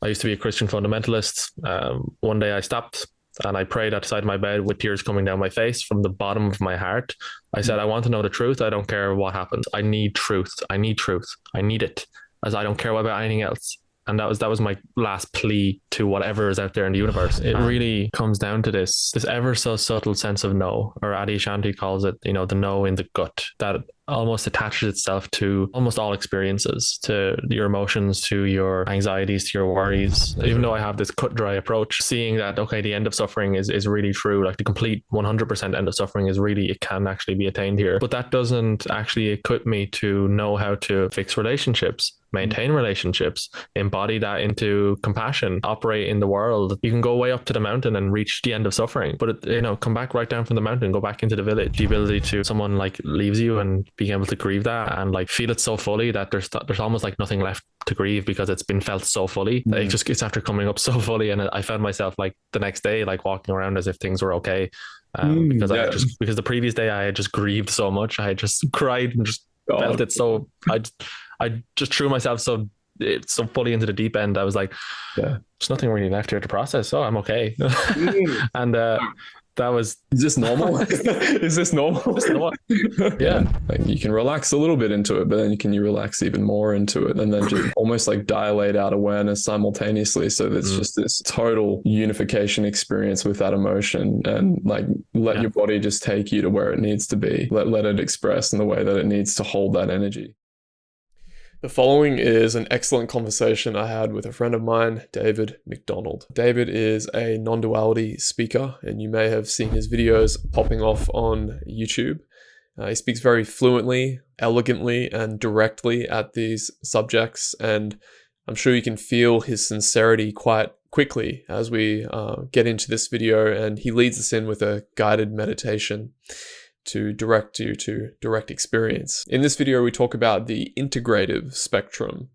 I used to be a Christian fundamentalist. One day I stopped and I prayed outside my bed with tears coming down my face from the bottom of my heart. I said, I want to know the truth. I don't care what happens. I need truth. I need truth. I need it, as I don't care about anything else. And that was my last plea to whatever is out there in the universe. It really comes down to this ever so subtle sense of no, or Adi Shanti calls it, the no in the gut, that almost attaches itself to almost all experiences, to your emotions, to your anxieties, to your worries. Even though I have this cut dry approach, seeing that, okay, the end of suffering is really true, like the complete 100% end of suffering is really, it can actually be attained here. But that doesn't actually equip me to know how to fix relationships, maintain relationships, embody that into compassion, operate in the world. You can go way up to the mountain and reach the end of suffering, but come back right down from the mountain, go back into the village. The ability to someone like leaves you and being able to grieve that and like feel it so fully that there's almost like nothing left to grieve because it's been felt so fully. It's after coming up so fully, and I found myself like the next day like walking around as if things were okay. Because the previous day I had just grieved so much, I had just cried and just felt it so. I just threw myself so fully into the deep end. I was like, there's nothing really left here to process, so I'm okay. And that was. Is this normal? Is this normal? Yeah. Like you can relax a little bit into it, but then you relax even more into it, and then just almost like dilate out awareness simultaneously. So it's just this total unification experience with that emotion, and like let your body just take you to where it needs to be. Let it express in the way that it needs to hold that energy. The following is an excellent conversation I had with a friend of mine, David McDonald. David is a non-duality speaker, and you may have seen his videos popping off on YouTube. He speaks very fluently, elegantly, and directly at these subjects, and I'm sure you can feel his sincerity quite quickly as we get into this video, and he leads us in with a guided meditation to direct you to direct experience. In this video, we talk about the integrative spectrum,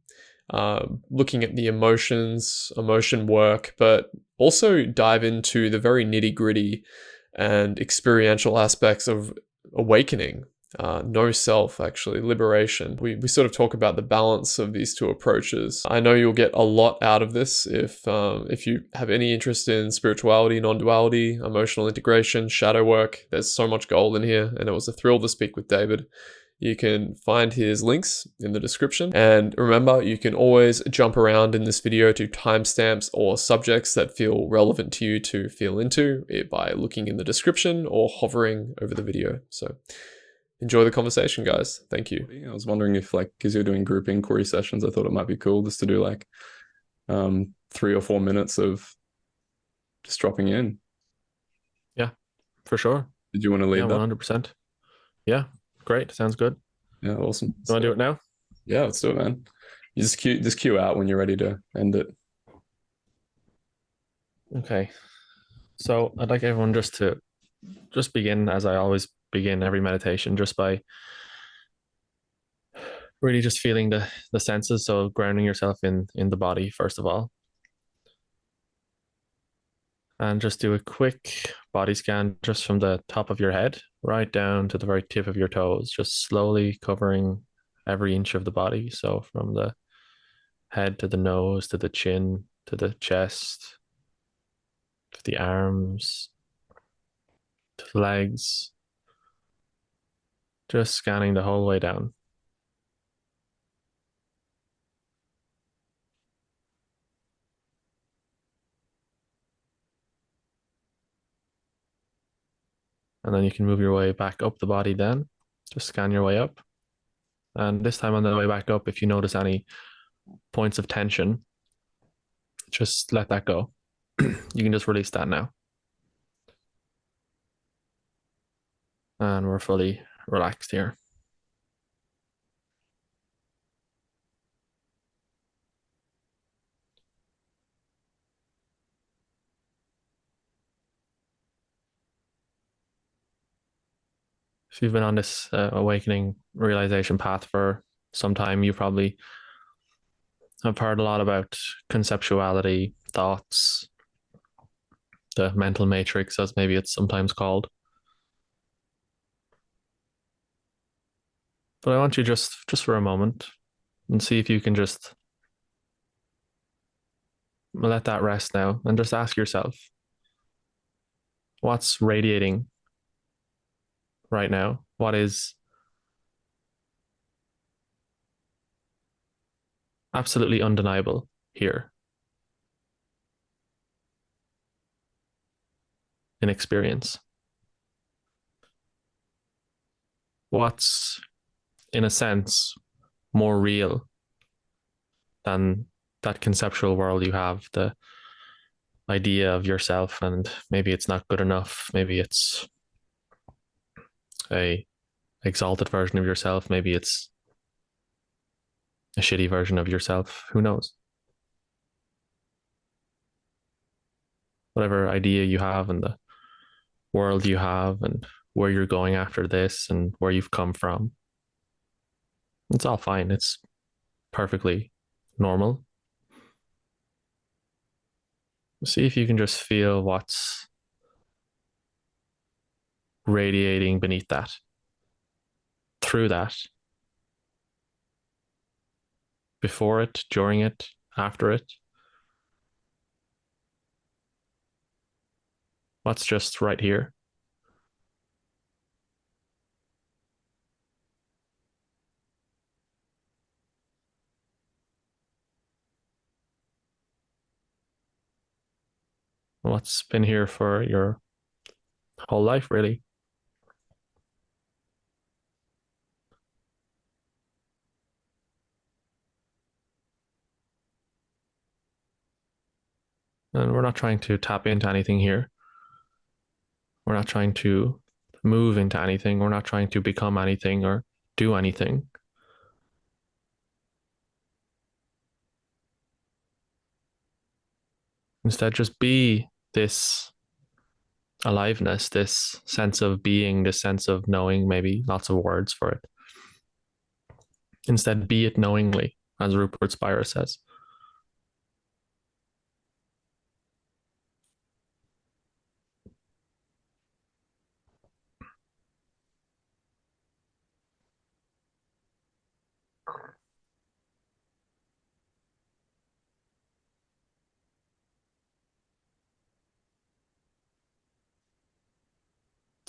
looking at the emotions, emotion work, but also dive into the very nitty-gritty and experiential aspects of awakening, no self, actually, liberation. We sort of talk about the balance of these two approaches. I know you'll get a lot out of this if you have any interest in spirituality, non-duality, emotional integration, shadow work. There's so much gold in here, and it was a thrill to speak with David. You can find his links in the description. And remember, you can always jump around in this video to timestamps or subjects that feel relevant to you to feel into it by looking in the description or hovering over the video. So enjoy the conversation, guys. Thank you. I was wondering if, like, because you're doing group inquiry sessions, I thought it might be cool just to do like 3 or 4 minutes of just dropping in. Yeah, for sure. Did you want to lead that? 100%. Yeah, great. Sounds good. Yeah, awesome. You want to do it now? Yeah, let's do it, man. You just cue out when you're ready to end it. Okay. So I'd like everyone to begin, as I always begin every meditation, just by really just feeling the senses. So grounding yourself in the body, first of all. And just do a quick body scan just from the top of your head right down to the very tip of your toes, just slowly covering every inch of the body. So from the head to the nose, to the chin, to the chest, to the arms, to the legs, just scanning the whole way down. And then you can move your way back up the body then. Just scan your way up. And this time on the way back up, if you notice any points of tension, just let that go. You can just release that now. And we're fully relaxed here. If you've been on this awakening realization path for some time, you probably have heard a lot about conceptuality, thoughts, the mental matrix, as maybe it's sometimes called. But I want you just for a moment and see if you can just Let that rest now and just ask yourself, what's radiating right now? What is absolutely undeniable here in experience? What's, in a sense, more real than that conceptual world you have, the idea of yourself, and maybe it's not good enough, maybe it's a exalted version of yourself, maybe it's a shitty version of yourself, who knows? Whatever idea you have and the world you have and where you're going after this and where you've come from, it's all fine. It's perfectly normal. See if you can just feel what's radiating beneath that, through that, before it, during it, after it. What's just right here? What's been here for your whole life, really? And we're not trying to tap into anything here. We're not trying to move into anything. We're not trying to become anything or do anything. Instead, just be this aliveness, this sense of being, this sense of knowing, maybe lots of words for it. Instead, be it knowingly, as Rupert Spira says.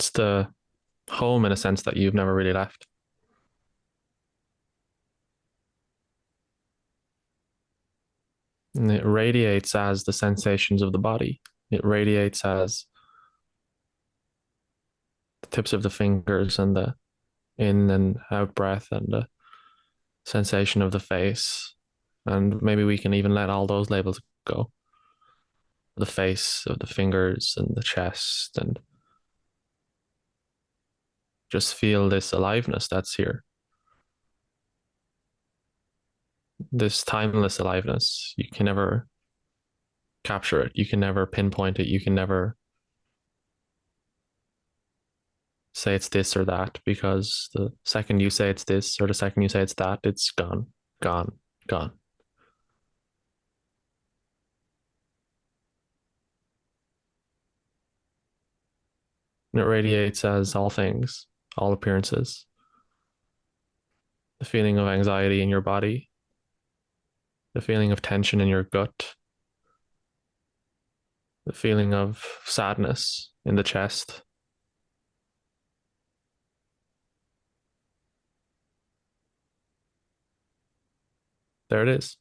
It's the home, in a sense, that you've never really left. And it radiates as the sensations of the body. It radiates as the tips of the fingers and the in and out breath and the sensation of the face. And maybe we can even let all those labels go. The face, of the fingers and the chest, and just feel this aliveness that's here. This timeless aliveness. You can never capture it. You can never pinpoint it. You can never say it's this or that, because the second you say it's this or the second you say it's that, it's gone, gone, gone. And it radiates as all things, all appearances. The feeling of anxiety in your body, the feeling of tension in your gut, the feeling of sadness in the chest. There it is.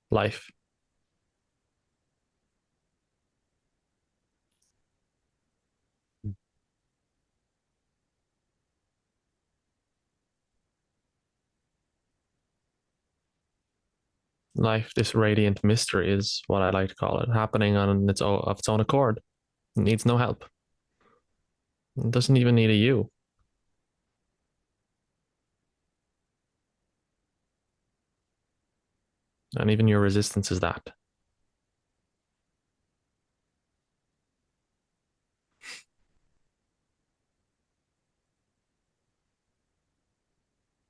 Life. Life, this radiant mystery is what I like to call it, happening on its own, of its own accord. It needs no help. It doesn't even need a you. And even your resistance is that.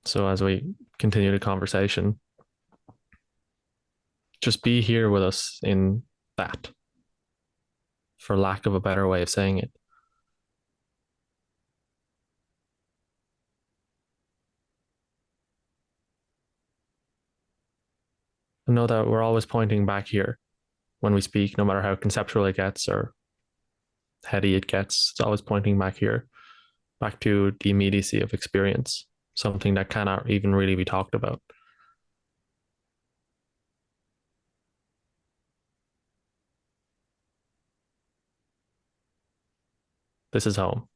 So as we continue the conversation, just be here with us in that, for lack of a better way of saying it. And know that we're always pointing back here. when we speak, no matter how conceptual it gets or heady it gets, it's always pointing back here, back to the immediacy of experience, something that cannot even really be talked about. This is home.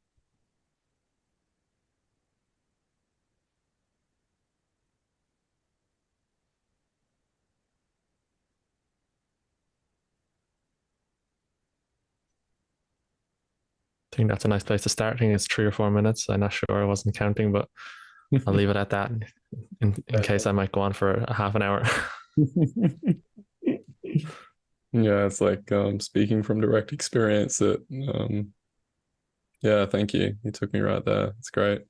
I think that's a nice place to start. I think it's 3 or 4 minutes. I'm not sure. I wasn't counting, but I'll leave it at that in case I might go on for a half an hour. Yeah, it's like speaking from direct experience. Yeah, thank you. You took me right there. It's great.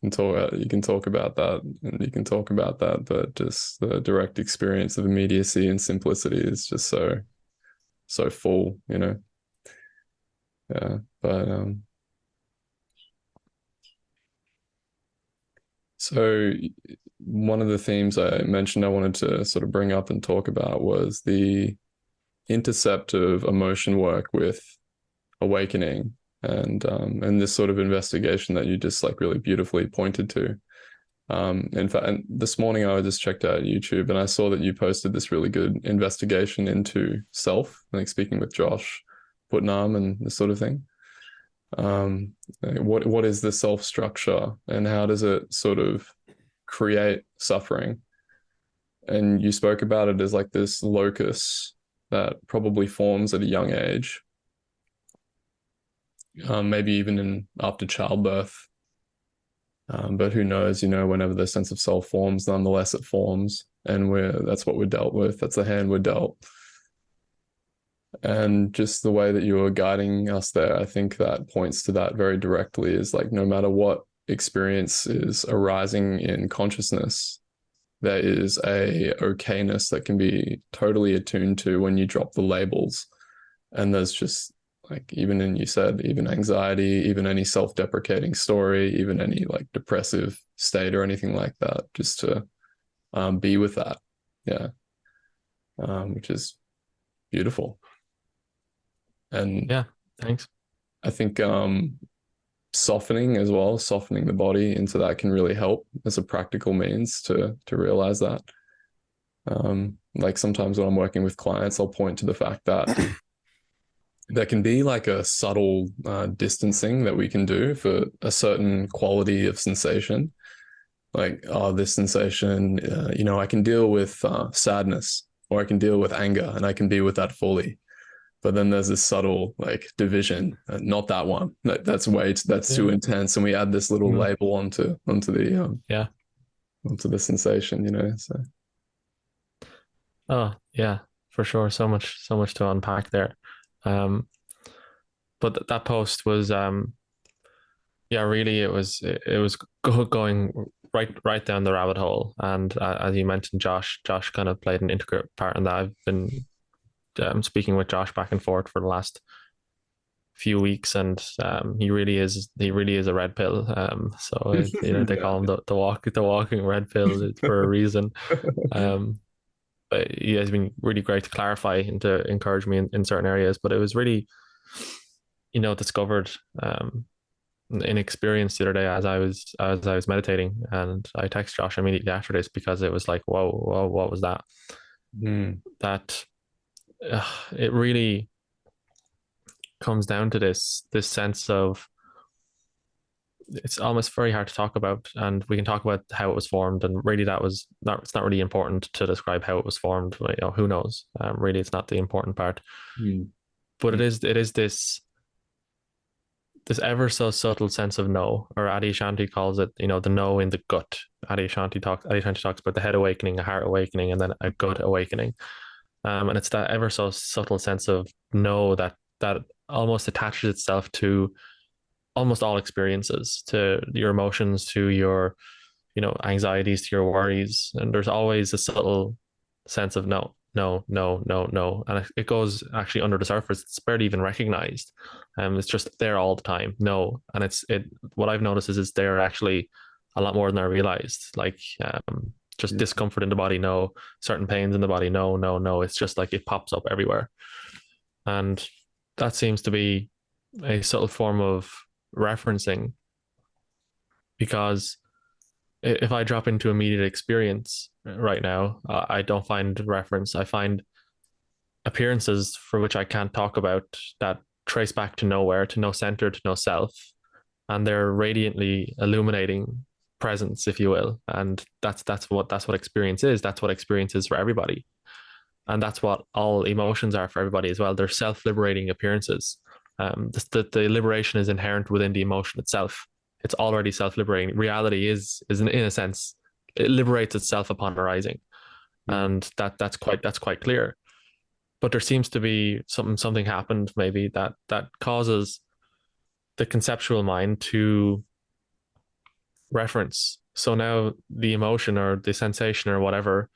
You can talk about that, and you can talk about that, but just the direct experience of immediacy and simplicity is just so full, you know. Yeah, but so one of the themes I mentioned I wanted to sort of bring up and talk about was the intercept of emotion work with awakening, and this sort of investigation that you just like really beautifully pointed to. In fact, and this morning I just checked out YouTube and I saw that you posted this really good investigation into self, like speaking with Josh Putnam and this sort of thing. What is the self structure and how does it sort of create suffering? And you spoke about it as like this locus that probably forms at a young age, maybe even after childbirth. But who knows, you know, whenever the sense of self forms, nonetheless it forms, and that's what we're dealt with. That's the hand we're dealt. And just the way that you were guiding us there, I think that points to that very directly, is like no matter what experience is arising in consciousness, there is a okayness that can be totally attuned to when you drop the labels. And there's just like, you said, even anxiety, even any self-deprecating story, even any like depressive state or anything like that, just to be with that. Yeah. Which is beautiful. And yeah, thanks. I think softening as well, softening the body into that can really help as a practical means to realize that. Like sometimes when I'm working with clients, I'll point to the fact that there can be like a subtle distancing that we can do for a certain quality of sensation. Like, oh, this sensation, you know, I can deal with sadness or I can deal with anger and I can be with that fully. But then there's this subtle like division, not that one. That's too intense, and we add this little label onto the sensation, you know. So oh yeah, for sure. So much to unpack there. But that post was yeah, really it was going right down the rabbit hole. And as you mentioned, Josh kind of played an integral part in that. I've been speaking with Josh back and forth for the last few weeks, and he really is a red pill. So you know, they call him the walking red pill for a reason. But he has been really great to clarify and to encourage me in certain areas. But it was really, you know, discovered in experience the other day as I was meditating, and I texted Josh immediately after this because it was like, whoa, what was that? That it really comes down to this sense of, it's almost very hard to talk about, and we can talk about how it was formed, and really it's not really important to describe how it was formed. You know, who knows? Really, it's not the important part. But it is this ever so subtle sense of no, or Adyashanti calls it, you know, the no in the gut. Adyashanti talks about the head awakening, a heart awakening, and then a gut awakening. And it's that ever so subtle sense of no that almost attaches itself to almost all experiences, to your emotions, to your, you know, anxieties, to your worries. And there's always a subtle sense of no, no, no, no, no. And it goes actually under the surface. It's barely even recognized. It's just there all the time. No. And what I've noticed is it's there actually a lot more than I realized. Like, Just discomfort in the body, no. Certain pains in the body, no, no, no. It's just like it pops up everywhere. And that seems to be a subtle form of referencing, because if I drop into immediate experience right now, I don't find reference. I find appearances for which I can't talk about, that trace back to nowhere, to no center, to no self. And they're radiantly illuminating presence, if you will. And that's what experience is. That's what experience is for everybody. And that's what all emotions are for everybody as well. They're self-liberating appearances. The liberation is inherent within the emotion itself. It's already self-liberating. Reality is in a sense, it liberates itself upon arising, and that's quite clear. But there seems to be something happened maybe that causes the conceptual mind to reference. So now the emotion or the sensation or whatever,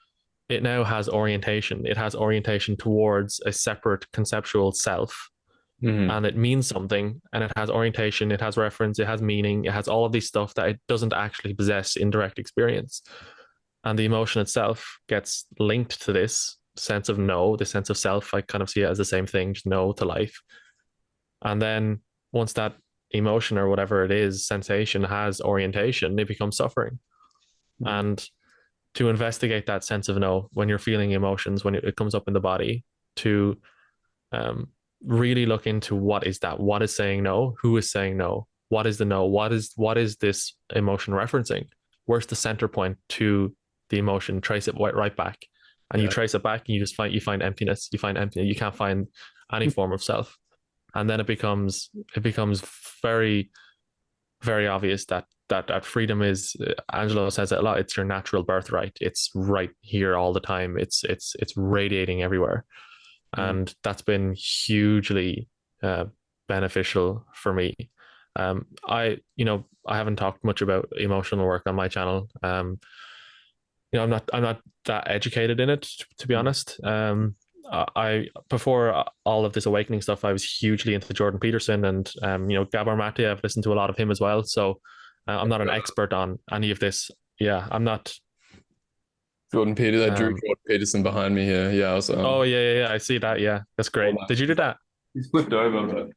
it now has orientation. It has orientation towards a separate conceptual self, and it means something, and it has orientation, it has reference, it has meaning, it has all of these stuff that it doesn't actually possess in direct experience. And the emotion itself gets linked to this sense of no, the sense of self. I kind of see it as the same thing, just no to life. And then once that emotion or whatever it is, sensation has orientation, it becomes suffering. And to investigate that sense of no when you're feeling emotions, when it comes up in the body, to really look into what is that, what is saying no, who is saying no, what is the no, what is this emotion referencing, where's the center point to the emotion, trace it right back. And you trace it back and you find emptiness, you can't find any form of self. And then it becomes very, very obvious that freedom is, Angelo says it a lot, it's your natural birthright. It's right here all the time. It's radiating everywhere. And that's been hugely beneficial for me. I haven't talked much about emotional work on my channel. I'm not that educated in it, to be honest. I before all of this awakening stuff, I was hugely into Jordan Peterson and Gabor Mate. I've listened to a lot of him as well. So I'm not an expert on any of this. Yeah, I'm not. Jordan Peterson, I drew Jordan Peterson behind me here. Yeah, I was, oh yeah, I see that. Yeah, that's great. Did you do that? He's flipped over, but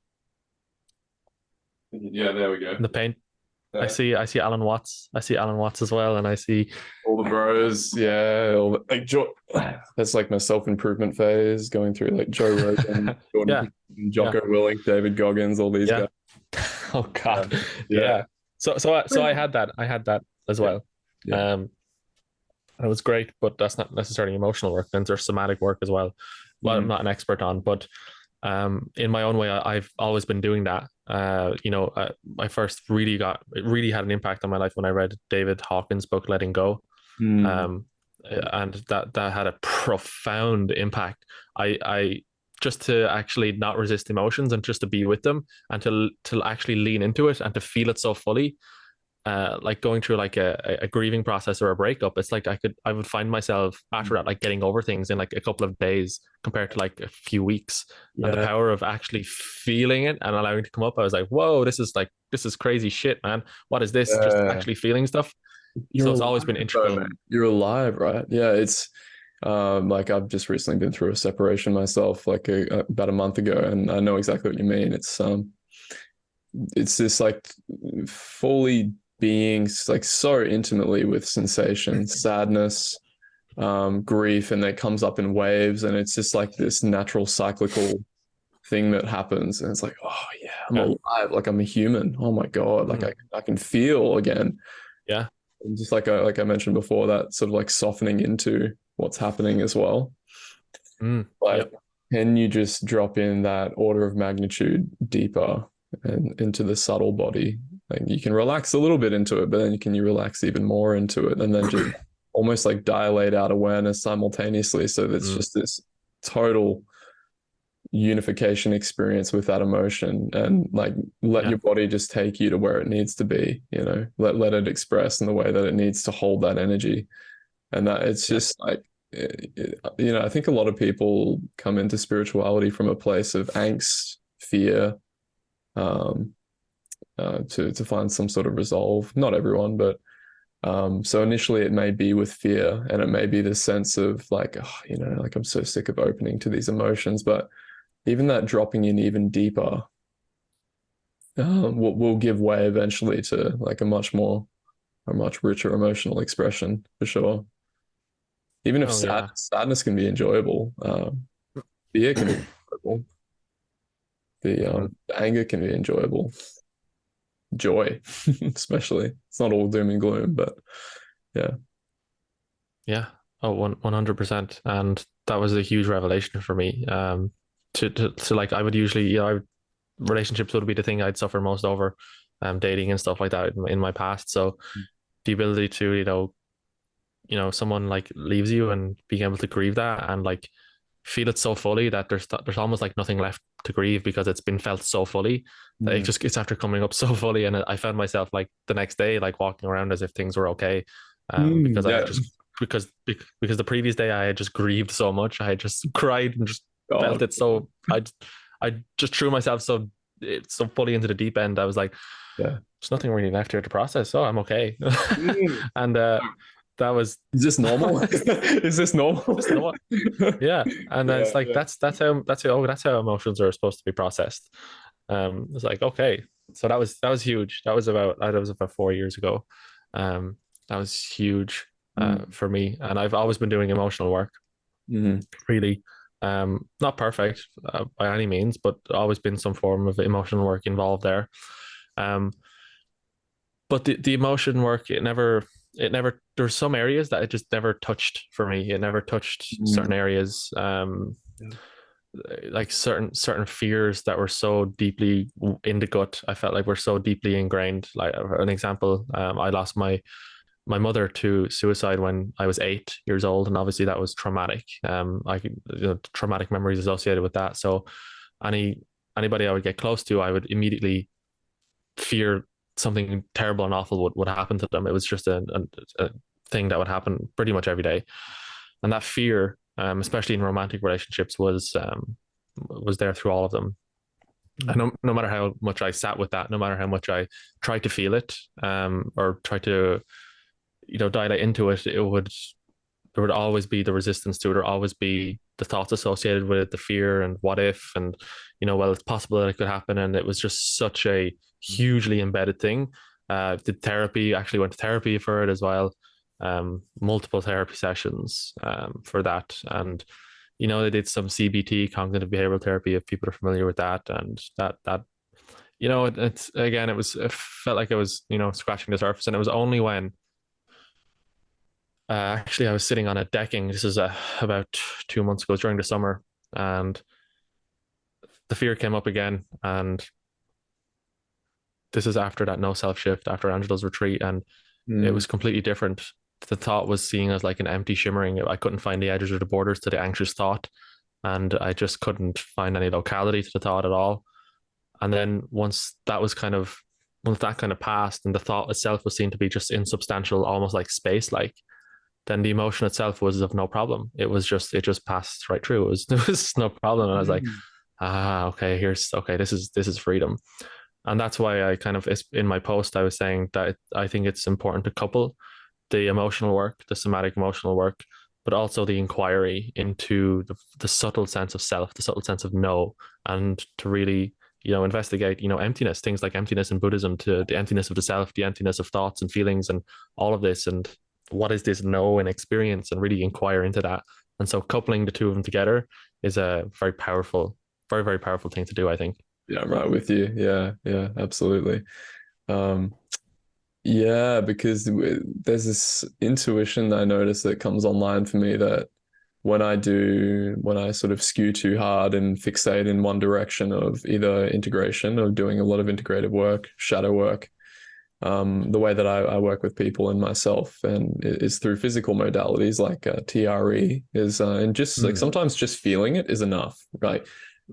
yeah, there we go. The paint. I see Alan Watts. I see Alan Watts as well, and I see all the bros. Yeah, that's like my self-improvement phase, going through like Joe Rogan, Jordan, Jocko Willink, David Goggins, all these guys. Oh God, yeah. So I had that as well. It was great, but that's not necessarily emotional work. Then there's somatic work as well. Well, I'm not an expert on, but in my own way, I've always been doing that. I first really had an impact on my life when I read David Hawkins' book Letting Go. And that had a profound impact. I just to actually not resist emotions and just to be with them and to actually lean into it and to feel it so fully. Like going through like a grieving process or a breakup, it's like I would find myself after that like getting over things in like a couple of days compared to like a few weeks. And the power of actually feeling it and allowing it to come up, I was like, whoa, this is crazy shit, man. What is this? Just actually feeling stuff. So it's always been integral. You're alive, right? Yeah, it's like I've just recently been through a separation myself, like about a month ago, and I know exactly what you mean. It's this like fully being like so intimately with sensation, sadness, grief, and it comes up in waves, and it's just like this natural cyclical thing that happens, and it's like, oh yeah, I'm alive, like I'm a human. Oh my God, like I can feel again. Yeah, and just like I mentioned before, that sort of like softening into what's happening as well. Can you just drop in that order of magnitude deeper and into the subtle body? Like you can relax a little bit into it, but then you relax even more into it, and then just almost like dilate out awareness simultaneously. So that's just this total unification experience with that emotion, and like let your body just take you to where it needs to be. Let it express in the way that it needs to hold that energy, and that it's just like. I think a lot of people come into spirituality from a place of angst, fear, to find some sort of resolve. Not everyone, but So initially it may be with fear, and it may be the sense of like, oh, like I'm so sick of opening to these emotions. But even that dropping in even deeper will give way eventually to like a much richer emotional expression for sure. Even if Oh yeah. sadness can be enjoyable, fear can be enjoyable, Mhm. the anger can be enjoyable, joy, especially. It's not all doom and gloom, but yeah. Yeah. Oh, 100%. And that was a huge revelation for me. To like, I would usually, relationships would be the thing I'd suffer most over, dating and stuff like that in my past. So the ability to, someone like leaves you and being able to grieve that and like feel it so fully that there's almost like nothing left to grieve because it's been felt so fully that Mm. it's after coming up so fully. And I found myself like the next day, like walking around as if things were okay. Because I had Yeah. just, because the previous day I had just grieved so much. I had just cried and just felt God. it. So I just threw myself so fully into the deep end. I was like, Yeah. there's nothing really left here to process. So I'm okay. Mm. And that was Is this normal? Is this normal? just normal. Yeah, and Yeah, it's like yeah. that's how emotions are supposed to be processed. It's like okay, so that was huge. That was about 4 years ago. Um, that was huge Mm. for me, and I've always been doing emotional work. Mhm. Really, not perfect by any means, but always been some form of emotional work involved there. Um, but the emotion work, it never there's some areas that it just never touched for me. It never touched Mm. certain areas. Yeah. Like certain fears that were so deeply in the gut. I felt like were so deeply ingrained. Like an example, I lost my mother to suicide when I was 8 years old, and obviously that was traumatic. Traumatic memories associated with that. So any anybody I would get close to, I would immediately fear something terrible and awful would happen to them. It was just a thing that would happen pretty much every day, and that fear, especially in romantic relationships, was there through all of them. And no matter how much I sat with that, no matter how much I tried to feel it, or try to dilate into it, there would always be the resistance to it, or always be the thoughts associated with it, the fear and what if, and well, it's possible that it could happen. And it was just such a hugely embedded thing. Did therapy, actually went to therapy for it as well, multiple therapy sessions for that. And they did some CBT, cognitive behavioral therapy, if people are familiar with that. And that it's again, it felt like it was scratching the surface. And it was only when actually I was sitting on a decking. This is about 2 months ago during the summer, and the fear came up again. And this is after that no self shift, after Angela's retreat, and it Mm. was completely different. The thought was seen as like an empty shimmering. I couldn't find the edges or the borders to the anxious thought, and I just couldn't find any locality to the thought at all. And then once that kind of passed, and the thought itself was seen to be just insubstantial, almost like space like, then the emotion itself was of no problem. It just passed right through. It was no problem. And I was like, Mm. okay, this is freedom. And that's why I kind of, in my post, I was saying that I think it's important to couple the emotional work, the somatic emotional work, but also the inquiry into the subtle sense of self, the subtle sense of no, and to really, investigate, emptiness, things like emptiness in Buddhism, to the emptiness of the self, the emptiness of thoughts and feelings and all of this. And what is this no in experience, and really inquire into that. And so coupling the two of them together is a very powerful, very, very powerful thing to do, I think. Yeah, I'm right with you. Yeah, yeah, absolutely. Um, yeah, because there's this intuition that I notice that comes online for me that when I sort of skew too hard and fixate in one direction of either integration or doing a lot of integrative work, shadow work, the way that I work with people and myself and is through physical modalities like TRE is and just like Mm. sometimes just feeling it is enough, right?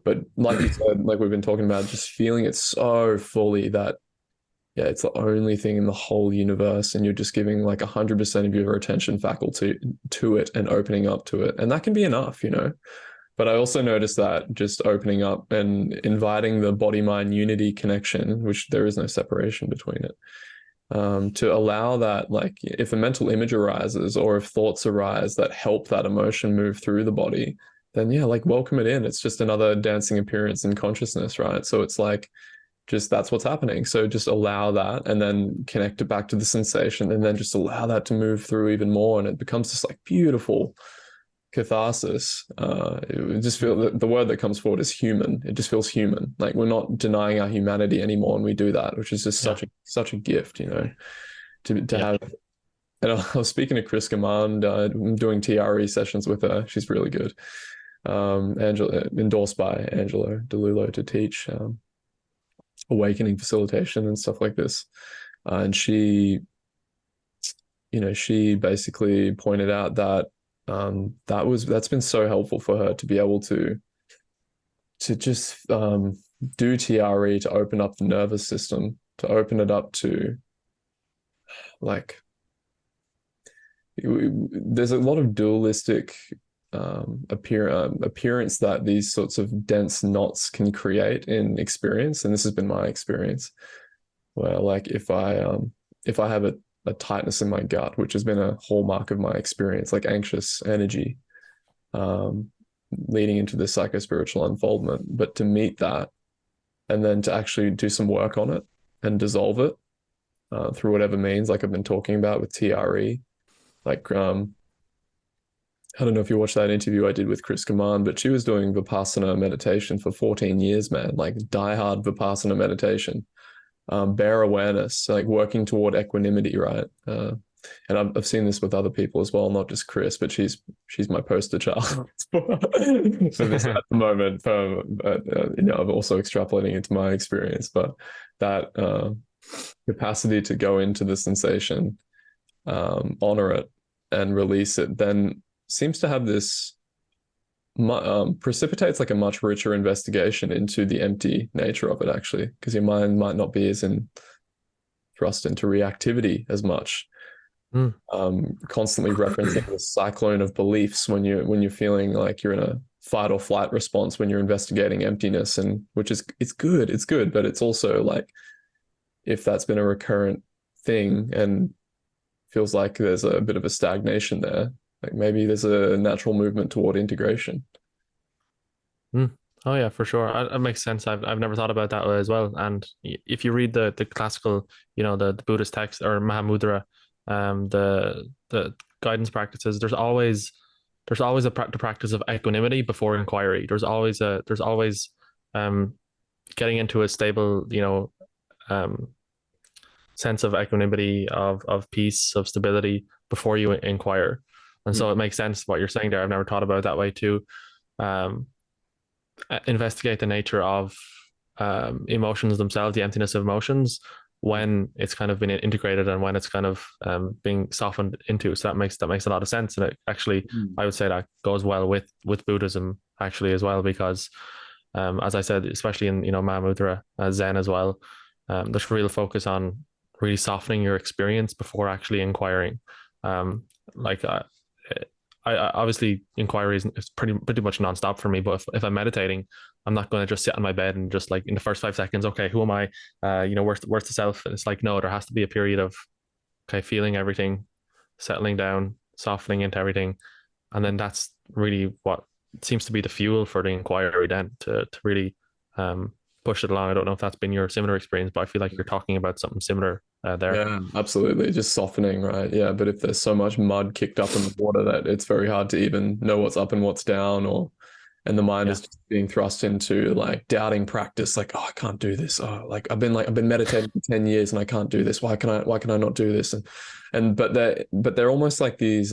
But like you said, like we've been talking about, just feeling it so fully that yeah, it's the only thing in the whole universe, and you're just giving like 100% of your attention faculty to it and opening up to it, and that can be enough. But I also noticed that just opening up and inviting the body mind unity connection, which there is no separation between it, to allow that, like if a mental image arises or if thoughts arise that help that emotion move through the body, then yeah, like welcome it in. It's just another dancing appearance in consciousness, right? So it's like just that's what's happening. So just allow that and then connect it back to the sensation and then just allow that to move through even more. And it becomes this like beautiful catharsis. It just feel that the word that comes forward is human. It just feels human. Like we're not denying our humanity anymore when we do that, which is just such a gift, you know, to have. And I was speaking to Chris Command, I'm doing TRE sessions with her. She's really good. Angela, endorsed by Angelo DeLulo to teach awakening facilitation and stuff like this. And she, you know, she basically pointed out that that's been so helpful for her to be able to just do TRE to open up the nervous system, to open it up to like there's a lot of dualistic appearance that these sorts of dense knots can create in experience, and this has been my experience where like if I have a tightness in my gut, which has been a hallmark of my experience, like anxious energy leading into the psychospiritual unfoldment, but to meet that and then to actually do some work on it and dissolve it through whatever means, like I've been talking about with TRE, like I don't know if you watched that interview I did with Chris Command, but she was doing Vipassana meditation for 14 years, man, like diehard Vipassana meditation, bare awareness, like working toward equanimity, right? And I've seen this with other people as well, not just Chris, but she's my poster child for this at the moment. You know, I'm also extrapolating into my experience, but that capacity to go into the sensation, honor it, and release it, then seems to have this precipitates like a much richer investigation into the empty nature of it, actually, because your mind might not be as thrust into reactivity as much. Constantly referencing the cyclone of beliefs when you're feeling like you're in a fight or flight response when you're investigating emptiness, and which is it's good, but it's also like if that's been a recurrent thing and feels like there's a bit of a stagnation there, like maybe there's a natural movement toward integration. Oh yeah, for sure. That makes sense. I've never thought about that way as well. And if you read the classical, you know, the Buddhist text or Mahamudra, the guidance practices, there's always the practice of equanimity before inquiry. There's always getting into a stable, you know, sense of equanimity, of peace, of stability before you inquire. And so it makes sense what you're saying there. I've never thought about it that way too. Um, Investigate the nature of emotions themselves, the emptiness of emotions when it's kind of been integrated and when it's kind of being softened into. So that makes a lot of sense. And it actually, I would say that goes well with Buddhism actually as well, because as I said, especially in, you know, Mahamudra, Zen as well, there's real focus on really softening your experience before actually inquiring. Like I obviously inquiry is pretty much nonstop for me. But if I'm meditating, I'm not going to just sit on my bed and just like in the first 5 seconds, okay, who am I? You know, where's the self? And it's like, no, there has to be a period of okay, feeling everything, settling down, softening into everything, and then that's really what seems to be the fuel for the inquiry then to really push it along. I don't know if that's been your similar experience, but I feel like you're talking about something similar there. Yeah, absolutely. Just softening, right? Yeah. But if there's so much mud kicked up in the water that it's very hard to even know what's up and what's down, and the mind is just being thrust into like doubting practice, like, oh, I can't do this. Oh, like I've been meditating for 10 years and I can't do this. Why can I not do this? But they're almost like these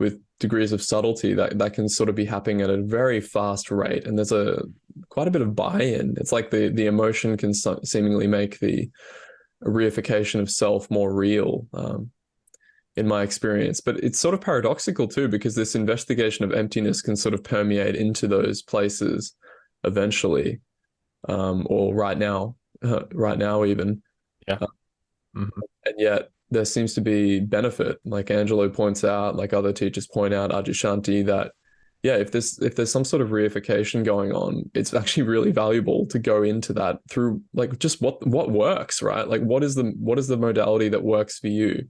with degrees of subtlety that can sort of be happening at a very fast rate. And there's quite a bit of buy-in. It's like the emotion can seemingly make the reification of self more real, in my experience. But it's sort of paradoxical too, because this investigation of emptiness can sort of permeate into those places eventually, or right now even. Yeah. And yet there seems to be benefit, like Angelo points out, like other teachers point out, Adyashanti, that yeah, if there's some sort of reification going on, it's actually really valuable to go into that through like just what works, right? Like what is the modality that works for you?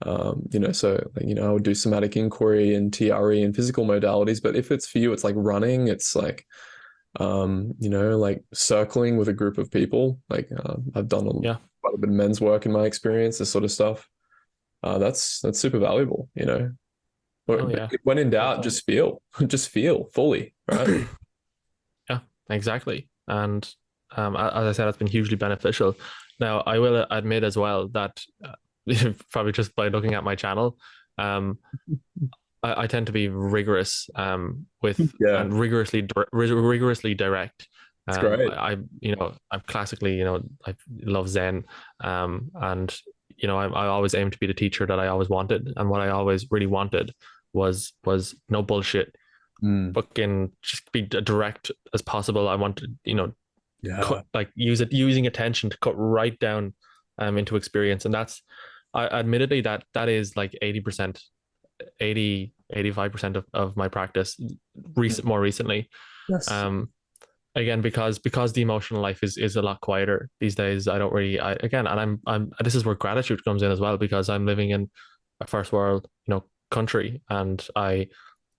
So like, I would do somatic inquiry and TRE and physical modalities, but if it's for you, it's like running, it's like like circling with a group of people. Like I've done Yeah. quite a bit of men's work in my experience, this sort of stuff. That's super valuable, Oh But yeah. when in doubt, Definitely. just feel, just feel fully, right? Yeah, exactly. And as I said, it's been hugely beneficial. Now, I will admit as well that probably just by looking at my channel, um, I tend to be rigorous with Yeah, and rigorously direct. it's great. I'm classically, I love Zen, and I always aim to be the teacher that I always wanted, and what I always really wanted was no bullshit, Mm. fucking just be direct as possible. I wanted, cut Yeah. like using attention to cut right down into experience, and that's I admittedly that is like 80%, 85% of my practice more recently. Yes. um Again, because the emotional life is a lot quieter these days. I don't really I again and I'm this is where gratitude comes in as well, because I'm living in a first world country, and I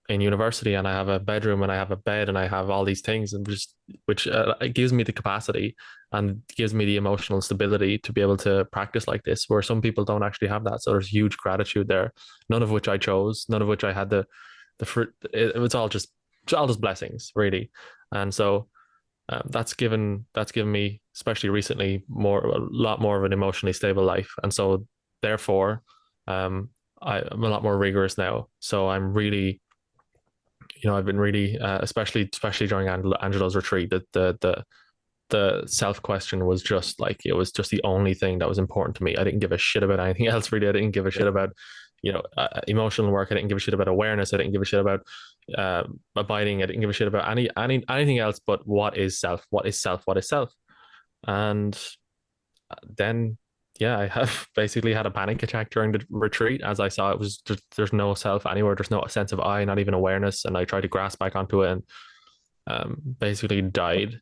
in university, and I have a bedroom and I have a bed and I have all these things, and just which it gives me the capacity and gives me the emotional stability to be able to practice like this, where some people don't actually have that. So there's huge gratitude there, none of which I chose, none of which I had the fruit. It's all just blessings, really. And so that's given me, especially recently, a lot more of an emotionally stable life. And so therefore, um, I'm a lot more rigorous now. So I'm really, I've been really, especially during Angelo's retreat, that the self question was just like, it was just the only thing that was important to me. I didn't give a shit about anything else, really. I didn't give a shit about emotional work. I didn't give a shit about awareness. I didn't give a shit about abiding. I didn't give a shit about anything else but what is self, what is self. And then, yeah, I have basically had a panic attack during the retreat, as I saw it was just, there's no self anywhere. There's no sense of I, not even awareness. And I tried to grasp back onto it, and basically died.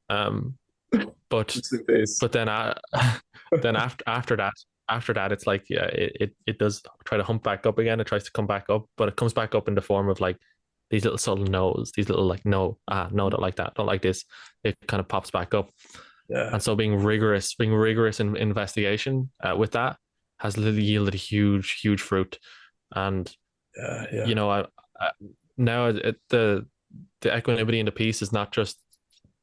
Um, but Just in case. but then then after that it's like, yeah, it does try to hump back up again. It tries to come back up, but it comes back up in the form of like these little subtle no's, these little like, no, no, don't like that, don't like this. It kind of pops back up. Yeah. And so being rigorous in investigation with that has literally yielded huge fruit. And Yeah. Yeah. I now the equanimity and the peace is not just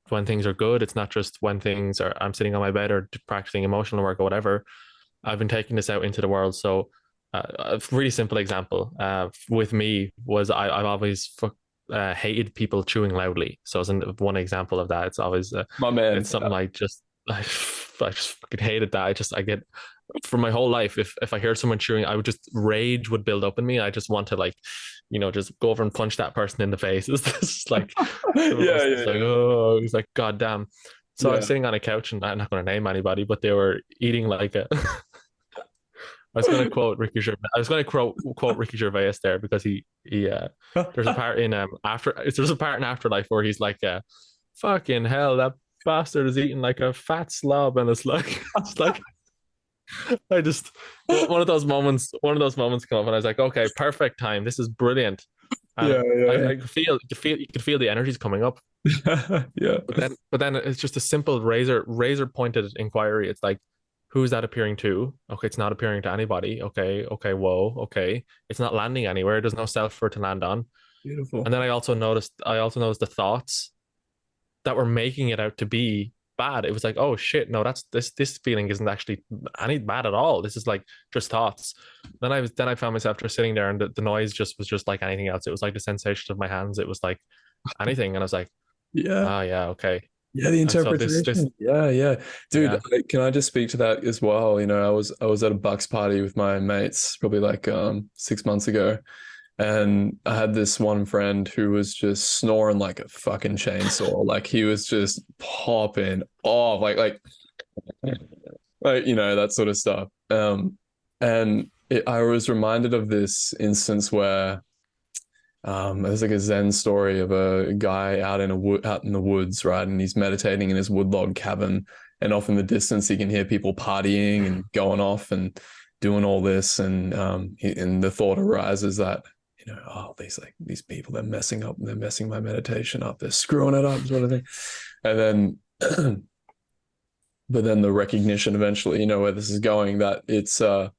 when things are good. It's not just when things are, I'm sitting on my bed or practicing emotional work or whatever. I've been taking this out into the world. So a really simple example with me was I've always hated people chewing loudly. So as one example of that, it's always My man. it's something I just fucking hated that. I get for my whole life, if I hear someone chewing, I would just rage would build up in me. I just want to like, just go over and punch that person in the face. It's just like Yeah. the most, Yeah. it's like, Yeah. oh, it's like, God damn. So I was Yeah. sitting on a couch, and I'm not going to name anybody, but they were eating like a. I was going to quote Ricky Gervais. I was going to quote Ricky Gervais there, because he there's a part in there's a part in Afterlife where he's like, fucking hell, that bastard is eating like a fat slob, and it's like it's like I just one of those moments come up, and I was like, okay, perfect time. This is brilliant. And Yeah. Yeah. I could feel you could feel the energies coming up. Yeah. But then it's just a simple razor pointed inquiry. It's like, who's that appearing to? Okay, it's not appearing to anybody. Okay, whoa, okay. It's not landing anywhere. There's no self for it to land on. Beautiful. And then I also noticed the thoughts that were making it out to be bad. It was like, oh shit, no, this feeling isn't actually any bad at all. This is like just thoughts. Then I found myself just sitting there, and the noise just was just like anything else. It was like the sensation of my hands. It was like anything. And I was like, Yeah. oh yeah, okay. Yeah, the And so this interpretation. Yeah, yeah. Dude, yeah. can I just speak to that as well? I was at a Bucks party with my mates probably like 6 months ago. And I had this one friend who was just snoring like a fucking chainsaw. Like he was just popping off, that sort of stuff. And I was reminded of this instance where There's like a Zen story of a guy out in the woods, right? And he's meditating in his woodlog cabin, and off in the distance he can hear people partying and going off and doing all this, and and the thought arises that, oh, these people, they're messing my meditation up, they're screwing it up, sort of thing. And then but then the recognition eventually, where this is going, that it's the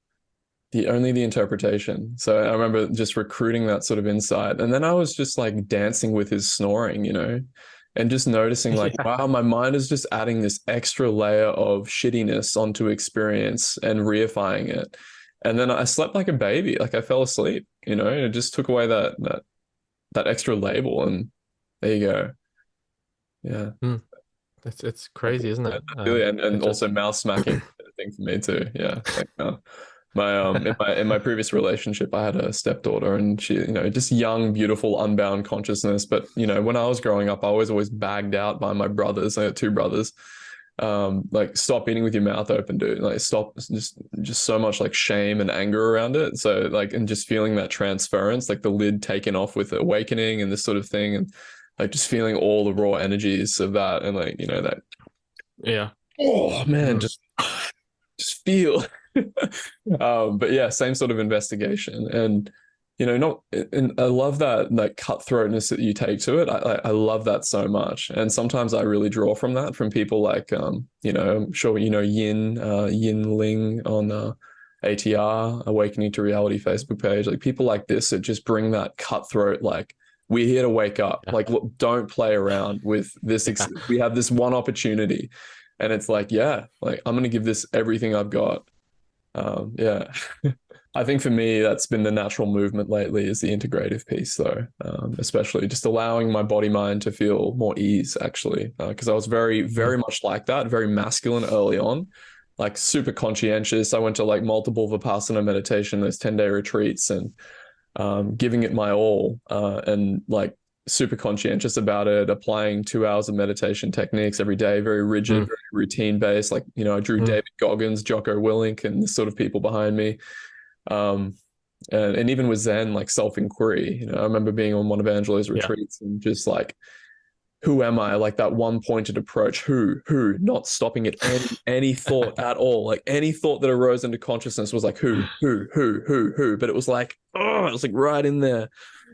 interpretation. So I remember just recruiting that sort of insight. And then I was just like dancing with his snoring, and just noticing like, Yeah. wow, my mind is just adding this extra layer of shittiness onto experience and reifying it. And then I slept like a baby, like I fell asleep, and it just took away that extra label, and there you go. Yeah. Mm. It's crazy, isn't it? Really, and It also just mouth smacking a thing for me too. Yeah. Like, my in my previous relationship, I had a stepdaughter, and she, just young, beautiful, unbound consciousness. But when I was growing up, I was always bagged out by my brothers. I had two brothers. Like, stop eating with your mouth open, dude. Like, stop. Just so much like shame and anger around it. So like, and just feeling that transference, like the lid taken off with awakening and this sort of thing, and like just feeling all the raw energies of that, and like, that. yeah. Oh man, Mm. just feel. But yeah, same sort of investigation, and not. And I love that cutthroatness that you take to it. I love that so much, and sometimes I really draw from that from people like I'm sure Yin Ling on ATR Awakening to Reality Facebook page, like people like this that just bring that cutthroat, like, we're here to wake up, Yeah. like, look, don't play around with this. Yeah. We have this one opportunity, and it's like, yeah, like, I'm gonna give this everything I've got. Yeah. I think for me, that's been the natural movement lately, is the integrative piece, though, especially just allowing my body mind to feel more ease, actually, because I was very, Mm. very much like that, very masculine early on, like super conscientious. I went to like multiple Vipassana meditation, those 10-day retreats, and giving it my all, and like super conscientious about it, applying 2 hours of meditation techniques every day, very rigid, Mm. very routine based. Like, I drew Mm. David Goggins, Jocko Willink, and the sort of people behind me. Um, and even with Zen, like self-inquiry, I remember being on one of Angelo's Yeah. retreats and just like, who am I? Like that one pointed approach, not stopping at any thought at all. Like any thought that arose into consciousness was like, who. But it was like, oh, it was like right in there.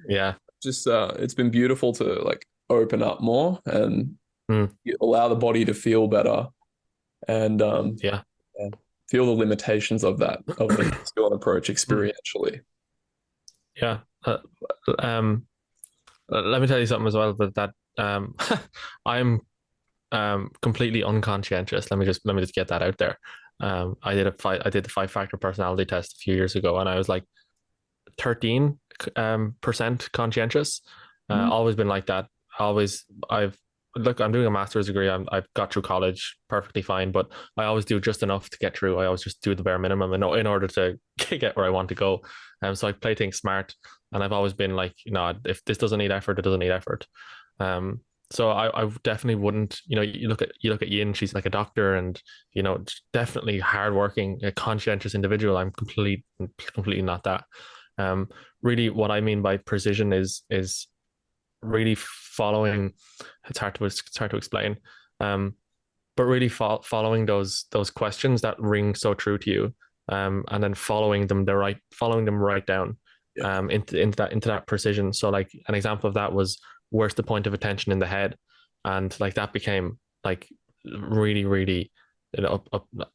Yeah. Just it's been beautiful to like open up more and Mm. allow the body to feel better, and Yeah. feel the limitations of the masculine approach Mm. experientially. Yeah. Um, let me tell you something as well, that I'm completely unconscientious. Let me just get that out there. I did the 5 factor personality test a few years ago, and I was like 13 percent conscientious. Always been like that. Always. I've Look, I'm doing a master's degree. I've got through college perfectly fine, but I always do just enough to get through. I always just do the bare minimum in order to get where I want to go. So I play things smart, and I've always been like, if this doesn't need effort, it doesn't need effort. So I definitely wouldn't. You look at Yin. She's like a doctor, and definitely hardworking, a conscientious individual. I'm completely not that. Really, what I mean by precision is really following. It's hard to explain. But really following those questions that ring so true to you, and then following them right down, Yeah. into that precision. So like an example of that was, where's the point of attention in the head, and like that became like really, really,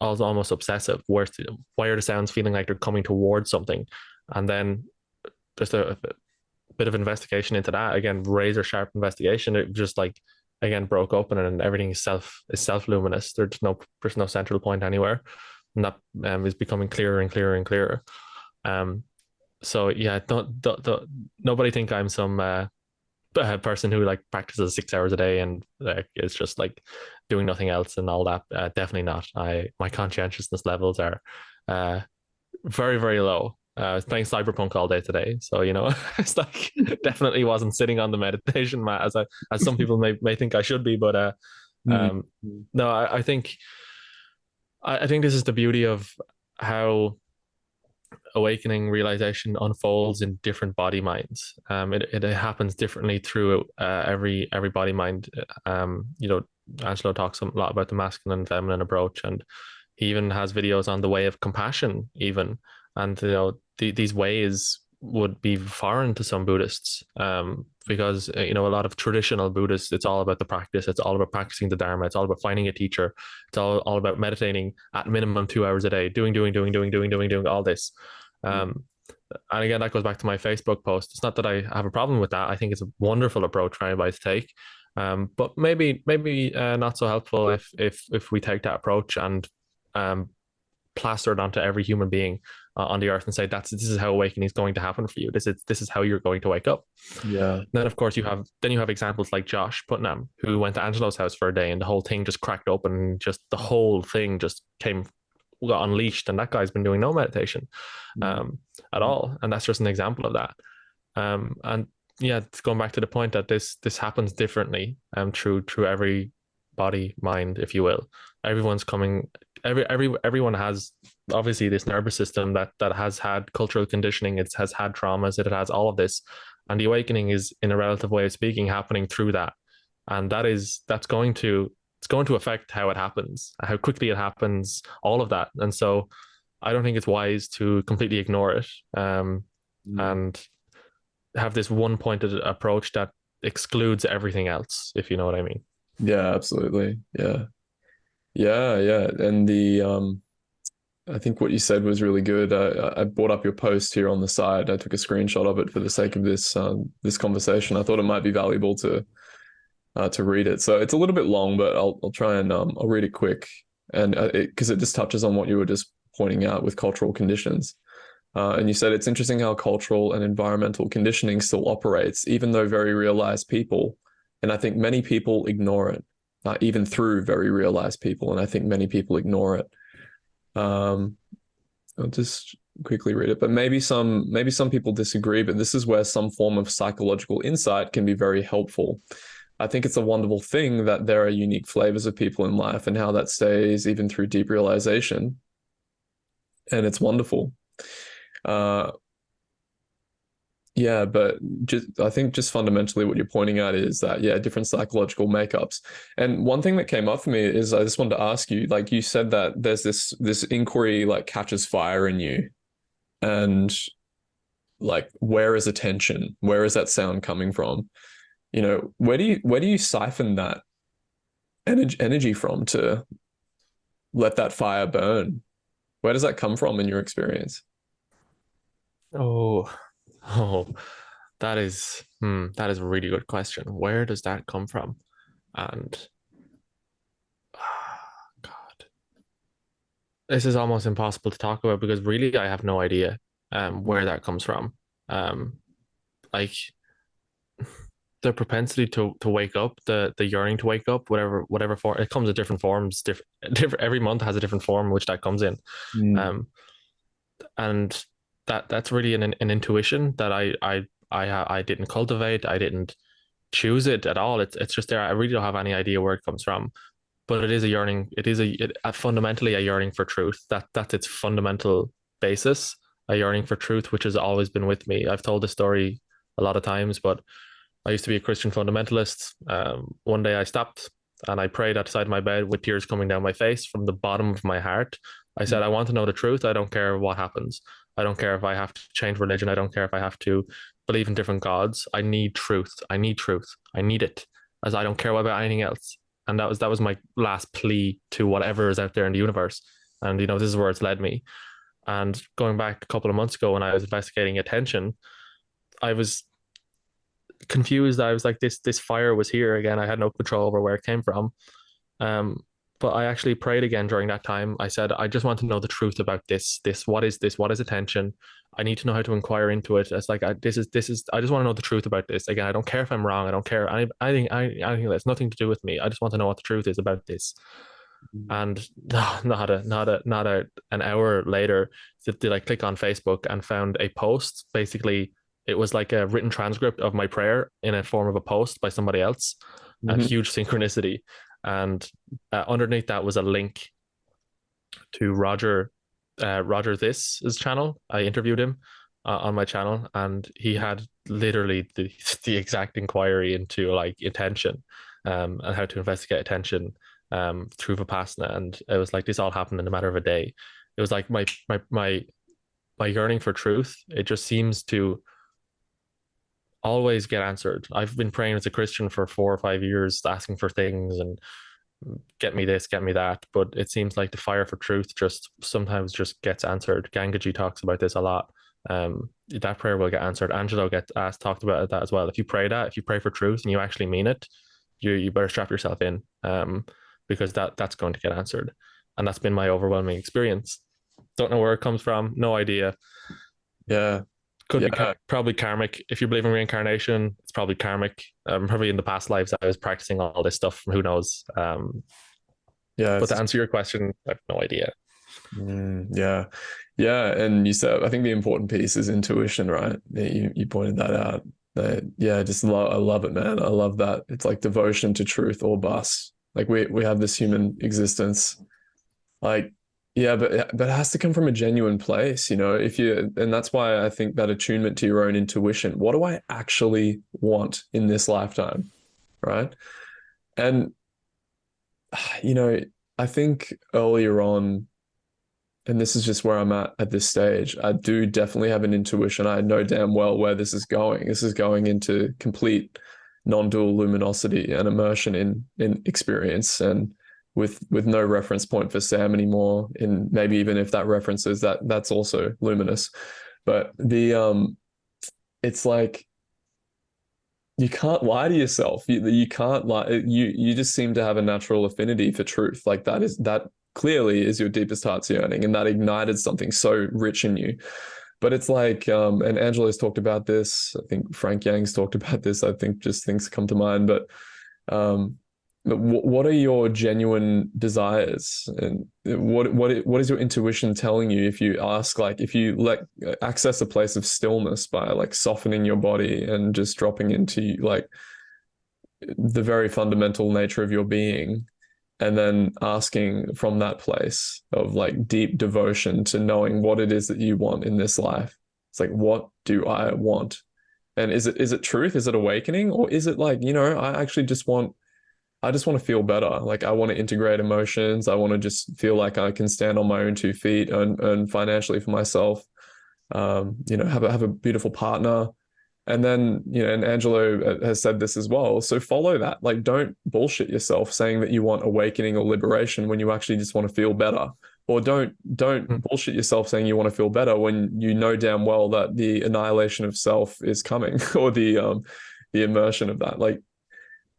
almost obsessive. Why are the sounds feeling like they're coming towards something, and then just a bit of investigation into that, again, razor sharp investigation. It just like, again, broke open, and everything is self luminous. There's no central point anywhere, and that is becoming clearer and clearer and clearer. So yeah, don't nobody think I'm some person who like practices 6 hours a day and like is just like doing nothing else and all that. Definitely not. My conscientiousness levels are very, very low. I was playing Cyberpunk all day today, so it's like definitely wasn't sitting on the meditation mat as some people may think I should be. But Mm. um, no, I think this is the beauty of how awakening realization unfolds in different body minds. It happens differently through every body mind. Angelo talks a lot about the masculine and feminine approach, and he even has videos on the way of compassion, even. And these ways would be foreign to some Buddhists, because a lot of traditional Buddhists, it's all about the practice. It's all about practicing the Dharma. It's all about finding a teacher. It's all about meditating at minimum 2 hours a day, doing all this. Um, and again, that goes back to my Facebook post. It's not that I have a problem with that. I think it's a wonderful approach for anybody to take. But maybe not so helpful if we take that approach and plaster it onto every human being on the earth and say this is how awakening is going to happen for you. This is how you're going to wake up. Yeah. Then of course you have examples like Josh Putnam, who went to Angelo's house for a day and the whole thing just cracked open, just the whole thing just got unleashed, and that guy's been doing no meditation at all, and that's just an example of that. And yeah, it's going back to the point that this happens differently through every body mind, if you will. Everyone's coming. Everyone has obviously this nervous system that has had cultural conditioning. It has had traumas. It has all of this, and the awakening is, in a relative way of speaking, happening through that, and that's going to affect how it happens, how quickly it happens, all of that. And so, I don't think it's wise to completely ignore it and have this one-pointed approach that excludes everything else, if you know what I mean. Yeah, absolutely. Yeah. And I think what you said was really good. I brought up your post here on the side. I took a screenshot of it for the sake of this conversation. I thought it might be valuable to read it. So it's a little bit long, but I'll try and I'll read it quick, and because it just touches on what you were just pointing out with cultural conditions. And you said it's interesting how cultural and environmental conditioning still operates, even though very realized people, and I think many people ignore it, even through very realized people, and I think many people ignore it. I'll just quickly read it, but maybe some people disagree, but this is where some form of psychological insight can be very helpful. I think it's a wonderful thing that there are unique flavors of people in life and how that stays even through deep realization. And it's wonderful. Yeah, but I think fundamentally what you're pointing at is that, different psychological makeups. And one thing that came up for me is I just wanted to ask you, like you said that there's this inquiry like catches fire in you, and like, where is attention? Where is that sound coming from? Where do you siphon that energy from to let that fire burn? Where does that come from in your experience? Oh, that is a really good question. Where does that come from? And God, this is almost impossible to talk about because really I have no idea where that comes from. Like the propensity to wake up, the yearning to wake up, whatever form it comes in different forms. Different every month has a different form which that comes in. And that's really an intuition that I didn't cultivate. I didn't choose it at all. It's just there. I really don't have any idea where it comes from, but it is a yearning. It is fundamentally a yearning for truth. That's its fundamental basis. A yearning for truth, which has always been with me. I've told this story a lot of times, but I used to be a Christian fundamentalist. One day I stopped and I prayed outside my bed with tears coming down my face from the bottom of my heart. I said, I want to know the truth. I don't care what happens. I don't care if I have to change religion. I don't care if I have to believe in different gods. I need truth. I need truth. I need it, as I don't care about anything else. And that was my last plea to whatever is out there in the universe. And this is where it's led me. And going back a couple of months ago when I was investigating attention, I was confused. I was like, this fire was here again. I had no control over where it came from. But I actually prayed again during that time. I said, I just want to know the truth about this. What is this? What is attention? I need to know how to inquire into it. It's like, this is, I just want to know the truth about this. Again, I don't care if I'm wrong. I don't care. I think that's nothing to do with me. I just want to know what the truth is about this. And not an hour later, did I click on Facebook and found a post. Basically, it was like a written transcript of my prayer in a form of a post by somebody else. A huge synchronicity. And underneath that was a link to Roger Roger This's channel. I interviewed him on my channel, and he had literally the exact inquiry into like attention, and how to investigate attention through Vipassana, and it was like this all happened in a matter of a day. It was like my yearning for truth. It just seems to always get answered. I've been praying as a Christian for 4 or 5 years, asking for things and get me this, get me that. But it seems like the fire for truth just sometimes just gets answered. Gangaji talks about this a lot. That prayer will get answered. Angelo gets asked, talked about that as well. If you pray that, if you pray for truth and you actually mean it, you better strap yourself in, because that's going to get answered. And that's been my overwhelming experience. Don't know where it comes from. No idea. Yeah. Could be probably karmic. If you believe in reincarnation, it's probably karmic. Probably in the past lives, I was practicing all this stuff. Who knows? Yeah. But to answer your question, I have no idea. Yeah. Yeah. And you said, I think the important piece is intuition, right? You pointed that out. Yeah, I love it, man. I love that. It's like devotion to truth or bust. Like we have this human existence. Like, yeah, but it has to come from a genuine place, and that's why I think that attunement to your own intuition. What do I actually want in this lifetime? Right. And, I think earlier on, and this is just where I'm at this stage, I do definitely have an intuition. I know damn well where this is going. This is going into complete non-dual luminosity and immersion in experience, and with no reference point for Sam anymore. And maybe even if that references that's also luminous. But it's like you can't lie to yourself. You can't lie. You just seem to have a natural affinity for truth. Like that clearly is your deepest heart's yearning, and that ignited something so rich in you. But it's like, and Angelo's talked about this. I think Frank Yang's talked about this. I think just things come to mind. But what are your genuine desires, and what is your intuition telling you? If you ask, like, if you access a place of stillness by like softening your body and just dropping into like the very fundamental nature of your being, and then asking from that place of like deep devotion to knowing what it is that you want in this life. It's like, what do I want? And is it truth? Is it awakening? Or is it like, I just want to feel better. Like, I want to integrate emotions. I want to just feel like I can stand on my own 2 feet, earn financially for myself, have a beautiful partner. And then, and Angelo has said this as well. So follow that. Like, don't bullshit yourself saying that you want awakening or liberation when you actually just want to feel better. Or don't bullshit yourself saying you want to feel better when you know damn well that the annihilation of self is coming, or the immersion of that. Like,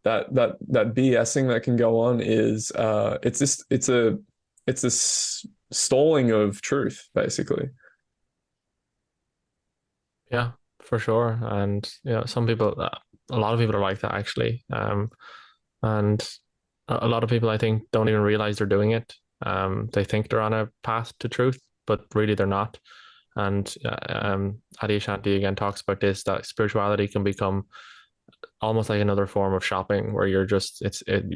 that BSing that can go on is it's this stalling of truth, basically. Yeah, for sure. And some people, a lot of people are like that actually. And a lot of people, I think, don't even realize they're doing it. They think they're on a path to truth, but really they're not. And Adi Shanti again talks about this, that spirituality can become almost like another form of shopping, where you're just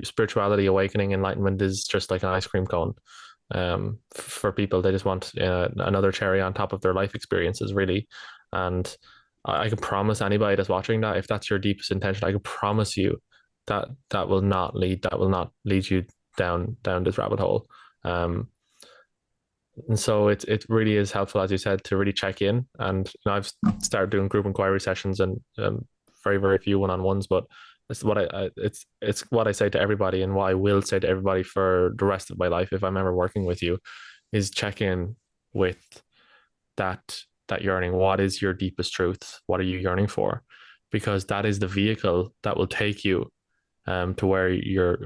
spirituality, awakening, enlightenment is just like an ice cream cone. For people, they just want another cherry on top of their life experiences, really. And I can promise anybody that's watching that, if that's your deepest intention, I can promise you that will not lead you down this rabbit hole. And so it really is helpful, as you said, to really check in. And I've started doing group inquiry sessions, and very, very few one-on-ones, but it's what I say to everybody, and what I will say to everybody for the rest of my life if I'm ever working with you, is check in with that yearning. What is your deepest truth? What are you yearning for? Because that is the vehicle that will take you to where you're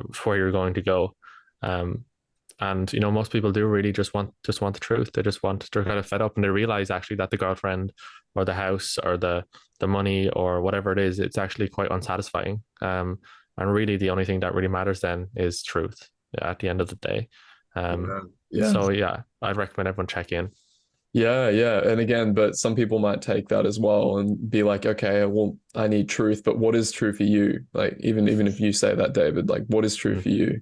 going to go. And most people do really just want the truth. They're kind of fed up, and they realize actually that the girlfriend or the house or the money or whatever it is, it's actually quite unsatisfying. And really the only thing that really matters then is truth at the end of the day. So yeah, I'd recommend everyone check in. Yeah. And again, but some people might take that as well and be like, okay, well, I need truth, but what is true for you? Like, even if you say that, David, like, what is true for you?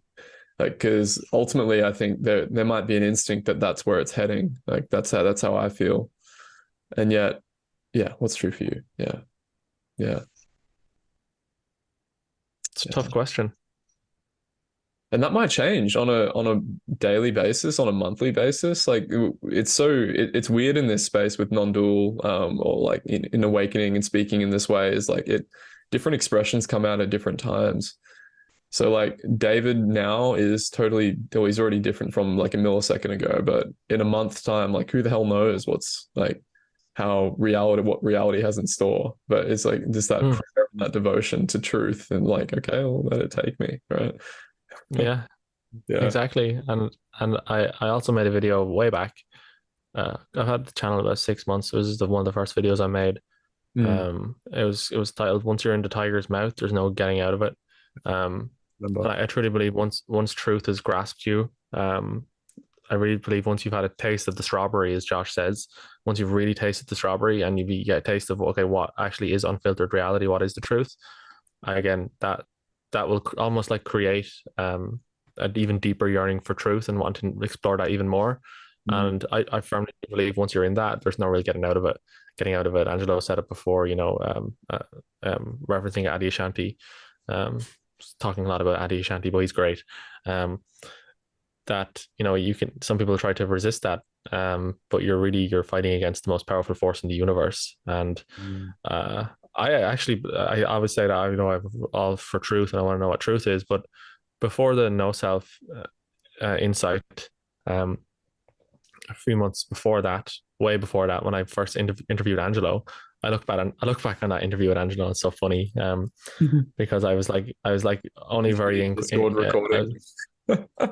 Like, because ultimately I think there might be an instinct that that's where it's heading. Like that's how I feel. And yet, yeah, what's true for you? Yeah. Yeah. It's a tough Yeah. question. And that might change on a daily basis, on a monthly basis. Like it's weird in this space with non-dual, or like in awakening and speaking in this way is like it different expressions come out at different times. So like David now is totally, or he's already different from like a millisecond ago, but in a month's time, like who the hell knows what's like what reality has in store. But it's like just that Mm, prayer and that devotion to truth and like, okay, well, let it take me, right? yeah, Yeah. exactly. And I also made a video way back. I've had the channel about 6 months. It was one of the first videos I made. Mm, It was titled "Once You're in the Tiger's Mouth, There's No Getting Out of It." Um, remember. and I truly believe once truth has grasped you, I really believe once you've had a taste of the strawberry, as Josh says, once you've really tasted the strawberry and you get a taste of okay, what actually is unfiltered reality, what is the truth, again that will almost like create an even deeper yearning for truth and wanting to explore that even more. Mm, And I firmly believe once you're in that, there's no really getting out of it. Getting out of it. Angelo said it before, referencing Adi Ashanti, um, talking a lot about Adi Ashanti, but he's great. Um, that you can. Some people try to resist that, but you're fighting against the most powerful force in the universe, and mm, uh, I always say that I'm all for truth and I want to know what truth is, but before the no self insight, um, a few months before that, way before that, when I first interviewed Angelo, I look back on that interview with Angelo. It's so funny, mhm. because I was like only He's very really Discord recording.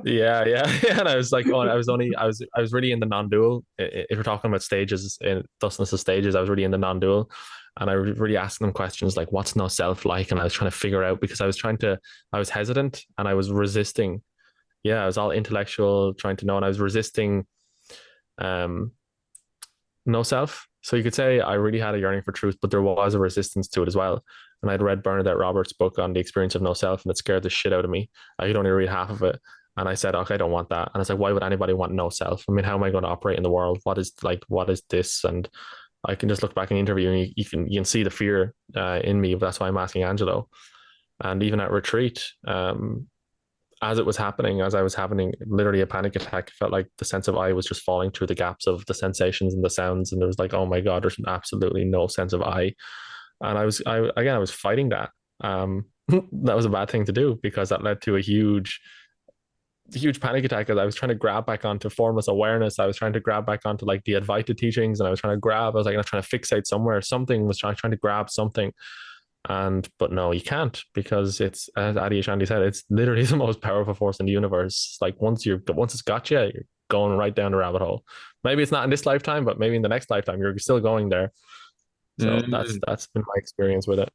yeah, yeah, yeah. And I was like, I was really in the non-dual. If we're talking about stages, in thusness of stages, I was really in the non-dual, and I was really asking them questions like, "What's no self like?" And I was trying to figure out because I was hesitant and I was resisting. Yeah, I was all intellectual, trying to know, and I was resisting, um, no self. So you could say I really had a yearning for truth, but there was a resistance to it as well. And I'd read Bernadette Roberts' book on the experience of no self, and it scared the shit out of me. I could only read half of it. And I said, okay, I don't want that. And it's like, why would anybody want no self? I mean, how am I going to operate in the world? What is this? And I can just look back in the interview and you can see the fear in me. But that's why I'm asking Angelo. And even at retreat, as it was happening, as I was having literally a panic attack, it felt like the sense of I was just falling through the gaps of the sensations and the sounds. And there was like, oh my God, there's absolutely no sense of I. And I was fighting that. That was a bad thing to do because that led to a huge panic attack because I was trying to grab back onto formless awareness. I was trying to grab back onto like the Advaita teachings and I was like, I'm trying to fixate somewhere. Something was trying to grab something. But no, you can't because it's, as Adi Shanti said, it's literally the most powerful force in the universe. Like once it's got you, you're going right down the rabbit hole. Maybe it's not in this lifetime, but maybe in the next lifetime, you're still going there. So Mm. that's been my experience with it.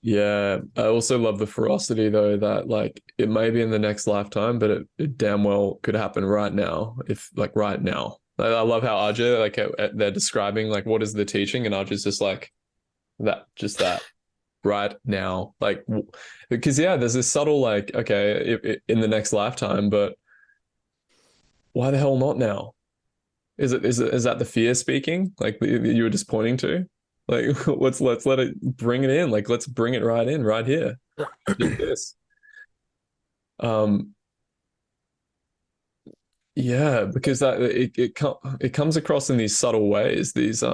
Yeah, I also love the ferocity though that like it may be in the next lifetime, but it damn well could happen right now. If like right now, I love how Ajay like they're describing like what is the teaching, and Ajay's just like just that right now, like because yeah, there's this subtle like okay in the next lifetime, but why the hell not now? Is that the fear speaking like you were just pointing to? Like let's let it bring it in. Like let's bring it right in right here. Just this. Um, yeah, because it comes across in these subtle ways, these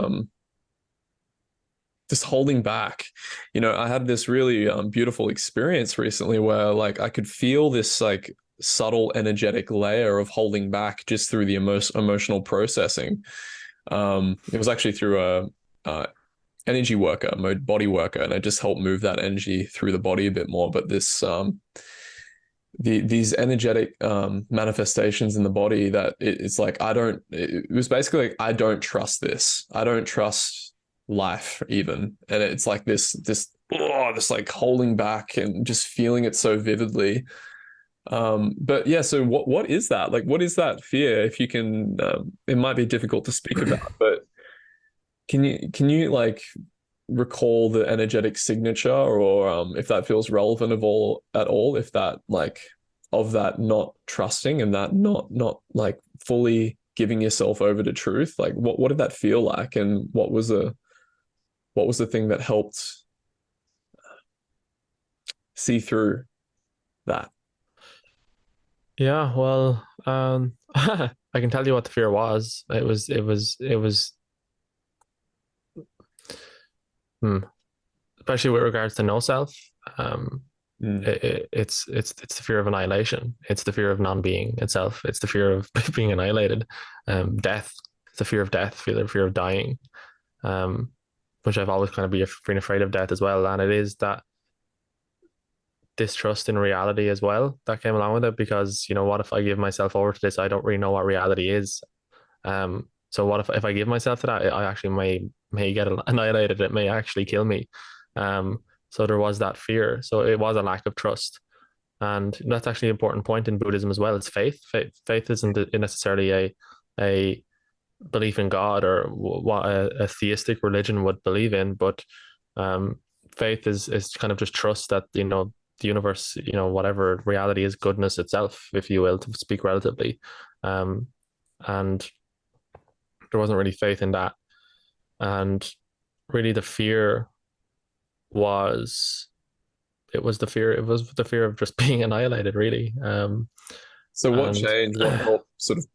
just holding back. You know, I had this really beautiful experience recently where like I could feel this like subtle energetic layer of holding back just through the emotional processing. It was actually through a energy worker, mode body worker, and I just helped move that energy through the body a bit more. But these energetic manifestations in the body that it's like it was basically like I don't trust this. I don't trust life even. And it's like this like holding back and just feeling it so vividly. But yeah, so what is that? Like what is that fear? If you can it might be difficult to speak about, but can you like recall the energetic signature or if that feels relevant of all at all, if that like of that not trusting and that not like fully giving yourself over to truth? Like what did that feel like, and what was the thing that helped see through that? Yeah, well, I can tell you what the fear was. It was hmm, especially with regards to no self. Um, Mm. it's the fear of annihilation. It's the fear of non-being itself. It's the fear of being annihilated. Death. It's the fear of death. The fear of dying. Um, which I've always kind of been afraid of death as well. And it is that distrust in reality as well that came along with it, because what if I give myself over to this? I don't really know what reality is. So what if I give myself to that? I actually may get annihilated. It may actually kill me. So there was that fear. So it was a lack of trust. And that's actually an important point in Buddhism as well. It's faith. Faith isn't necessarily a belief in God or what a theistic religion would believe in, but um, faith is kind of just trust that the universe, whatever reality is, goodness itself, if you will, to speak relatively. And there wasn't really faith in that, and really the fear was it was the fear of just being annihilated, really. So what And changed? What helped sort of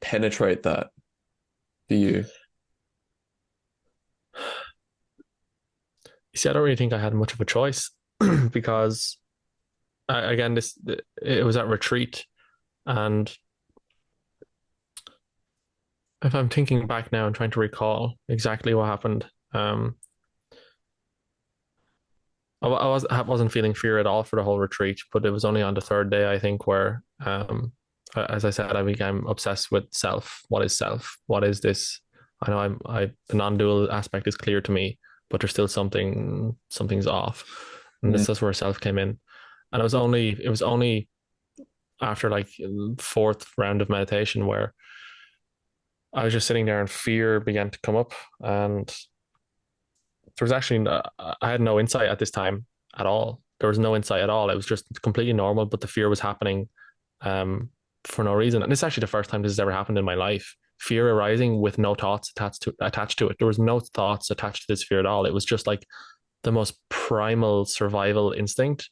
penetrate that for you? you see, I don't really think I had much of a choice because again, it was at retreat, and if I'm thinking back now and trying to recall exactly what happened, I wasn't feeling fear at all for the whole retreat, but it was only on the third day, I think, where as I said, I became obsessed with self. What is self? What is this? I know the non-dual aspect is clear to me, but there's still something's off, and Mm. this is where self came in. And it was only after like fourth round of meditation where I was just sitting there and fear began to come up, and there was actually I had no insight at this time at all. There was no insight at all. It was just completely normal, but the fear was happening for no reason. And this is actually the first time this has ever happened in my life. Fear arising with no thoughts attached to it. There was no thoughts attached to this fear at all. It was just like the most primal survival instinct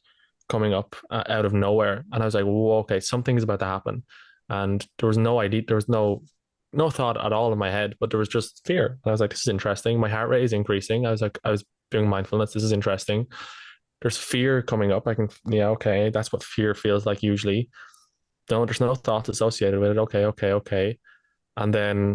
coming up out of nowhere. And I was like, whoa, okay, something's about to happen. And there was no idea, there was no thought at all in my head, but there was just fear. And I was like, this is interesting. My heart rate is increasing. I was doing mindfulness. This is interesting. There's fear coming up. Yeah, okay, that's what fear feels like usually. No, there's no thoughts associated with it. Okay. And then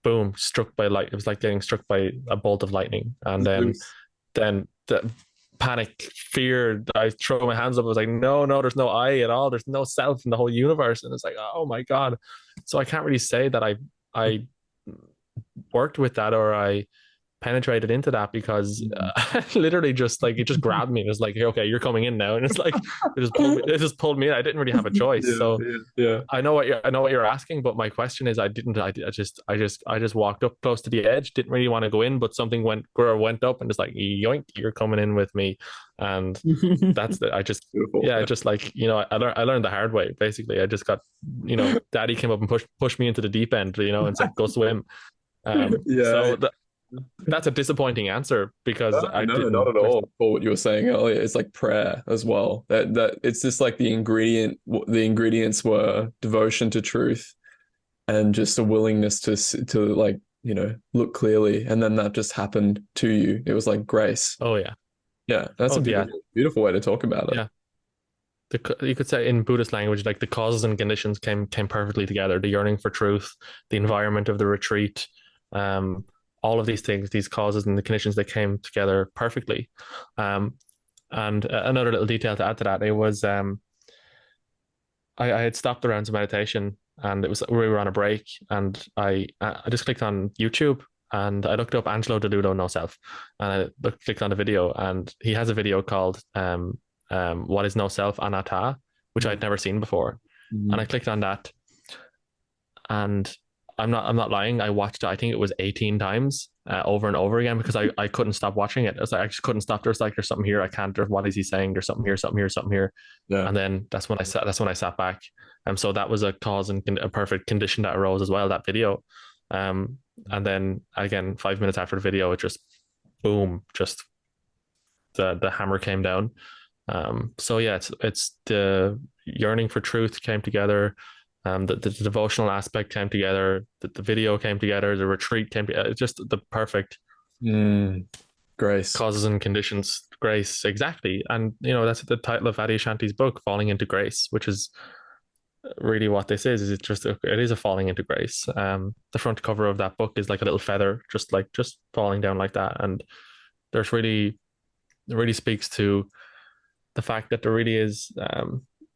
boom, struck by light. It was like getting struck by a bolt of lightning. And then the panic, fear. I throw my hands up. I was like, no, there's no I at all. There's no self in the whole universe. And it's like, oh my God. So I can't really say that I worked with that or I penetrated into that, because literally just like it just grabbed me. It was like, okay, you're coming in now, and it's like it just pulled me in. I didn't really have a choice. Yeah, So yeah. I know what you're asking, but my question is, I just walked up close to the edge. Didn't really want to go in, but something went up and just like yoink, you're coming in with me, and that's the I just Beautiful. yeah, just like I learned the hard way. Basically, I just got daddy came up and pushed me into the deep end, and said go swim. Yeah. So that's a disappointing answer because I No, not didn't. at all. For what you were saying earlier, it's like prayer as well. That it's just like the ingredients were devotion to truth and just a willingness to like, look clearly. And then that just happened to you. It was like grace. Oh yeah. Yeah, that's a Oh yeah. beautiful way to talk about it. Yeah. You could say in Buddhist language, like the causes and conditions came perfectly together. The yearning for truth, the environment of the retreat, um, all of these things, these causes and the conditions, they came together perfectly. Um, and another little detail to add to that, it was I had stopped the rounds of meditation, and we were on a break, and I just clicked on YouTube and I looked up Angelo Deludo No Self, and clicked on the video, and he has a video called What is No Self, Anatta, which I'd never seen before. And I Mhm. clicked on that, and I'm not lying. I watched it, I think it was 18 times over and over again because I couldn't stop watching it. It was like, I just couldn't stop. There's like, there's something here. I can't, what is he saying? There's something here, something here, something here. Yeah. And then that's when I sat back. So that was a cause and a perfect condition that arose as well, that video. Um, and then again, 5 minutes after the video, it just boom, just the hammer came down. So yeah, it's the yearning for truth came together. The devotional aspect came together. The video came together. The retreat came together. It's just the perfect Grace. causes and conditions. Grace, exactly. And that's the title of Adi Shanti's book, Falling into Grace, which is really what this is. It's just it is a falling into grace. The front cover of that book is like a little feather, just falling down like that. And there's really it really speaks to the fact that there really is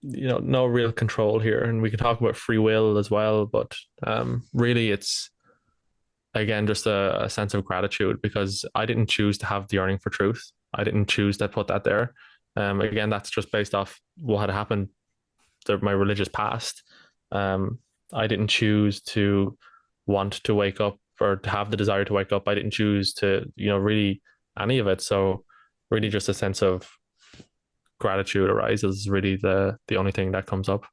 no real control here. And we can talk about free will as well, but really it's again just a sense of gratitude because I didn't choose to have the yearning for truth. I didn't choose to put that there. Again, that's just based off what had happened my religious past. I didn't choose to want to wake up or to have the desire to wake up. I didn't choose to, really any of it. So really just a sense of gratitude arises really the only thing that comes up.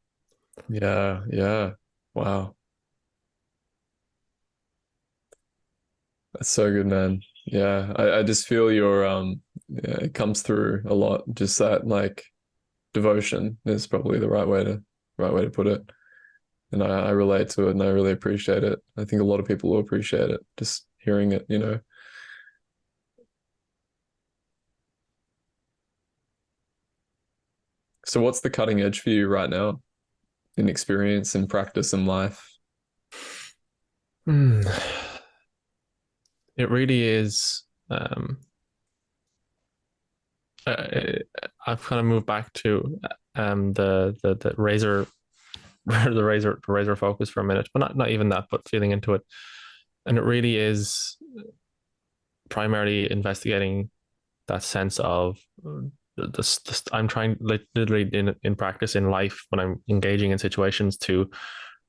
Yeah. Yeah. Wow. That's so good, man. Yeah. I just feel your yeah, it comes through a lot. Just that like devotion is probably the right way to put it. And I relate to it and I really appreciate it. I think a lot of people will appreciate it, just hearing it. So what's the cutting edge for you right now in experience and practice and life? Hmm. It really is. I've kind of moved back to the razor the razor focus for a minute, but not even that, but feeling into it. And it really is primarily investigating that sense of I'm trying like literally in practice in life when I'm engaging in situations to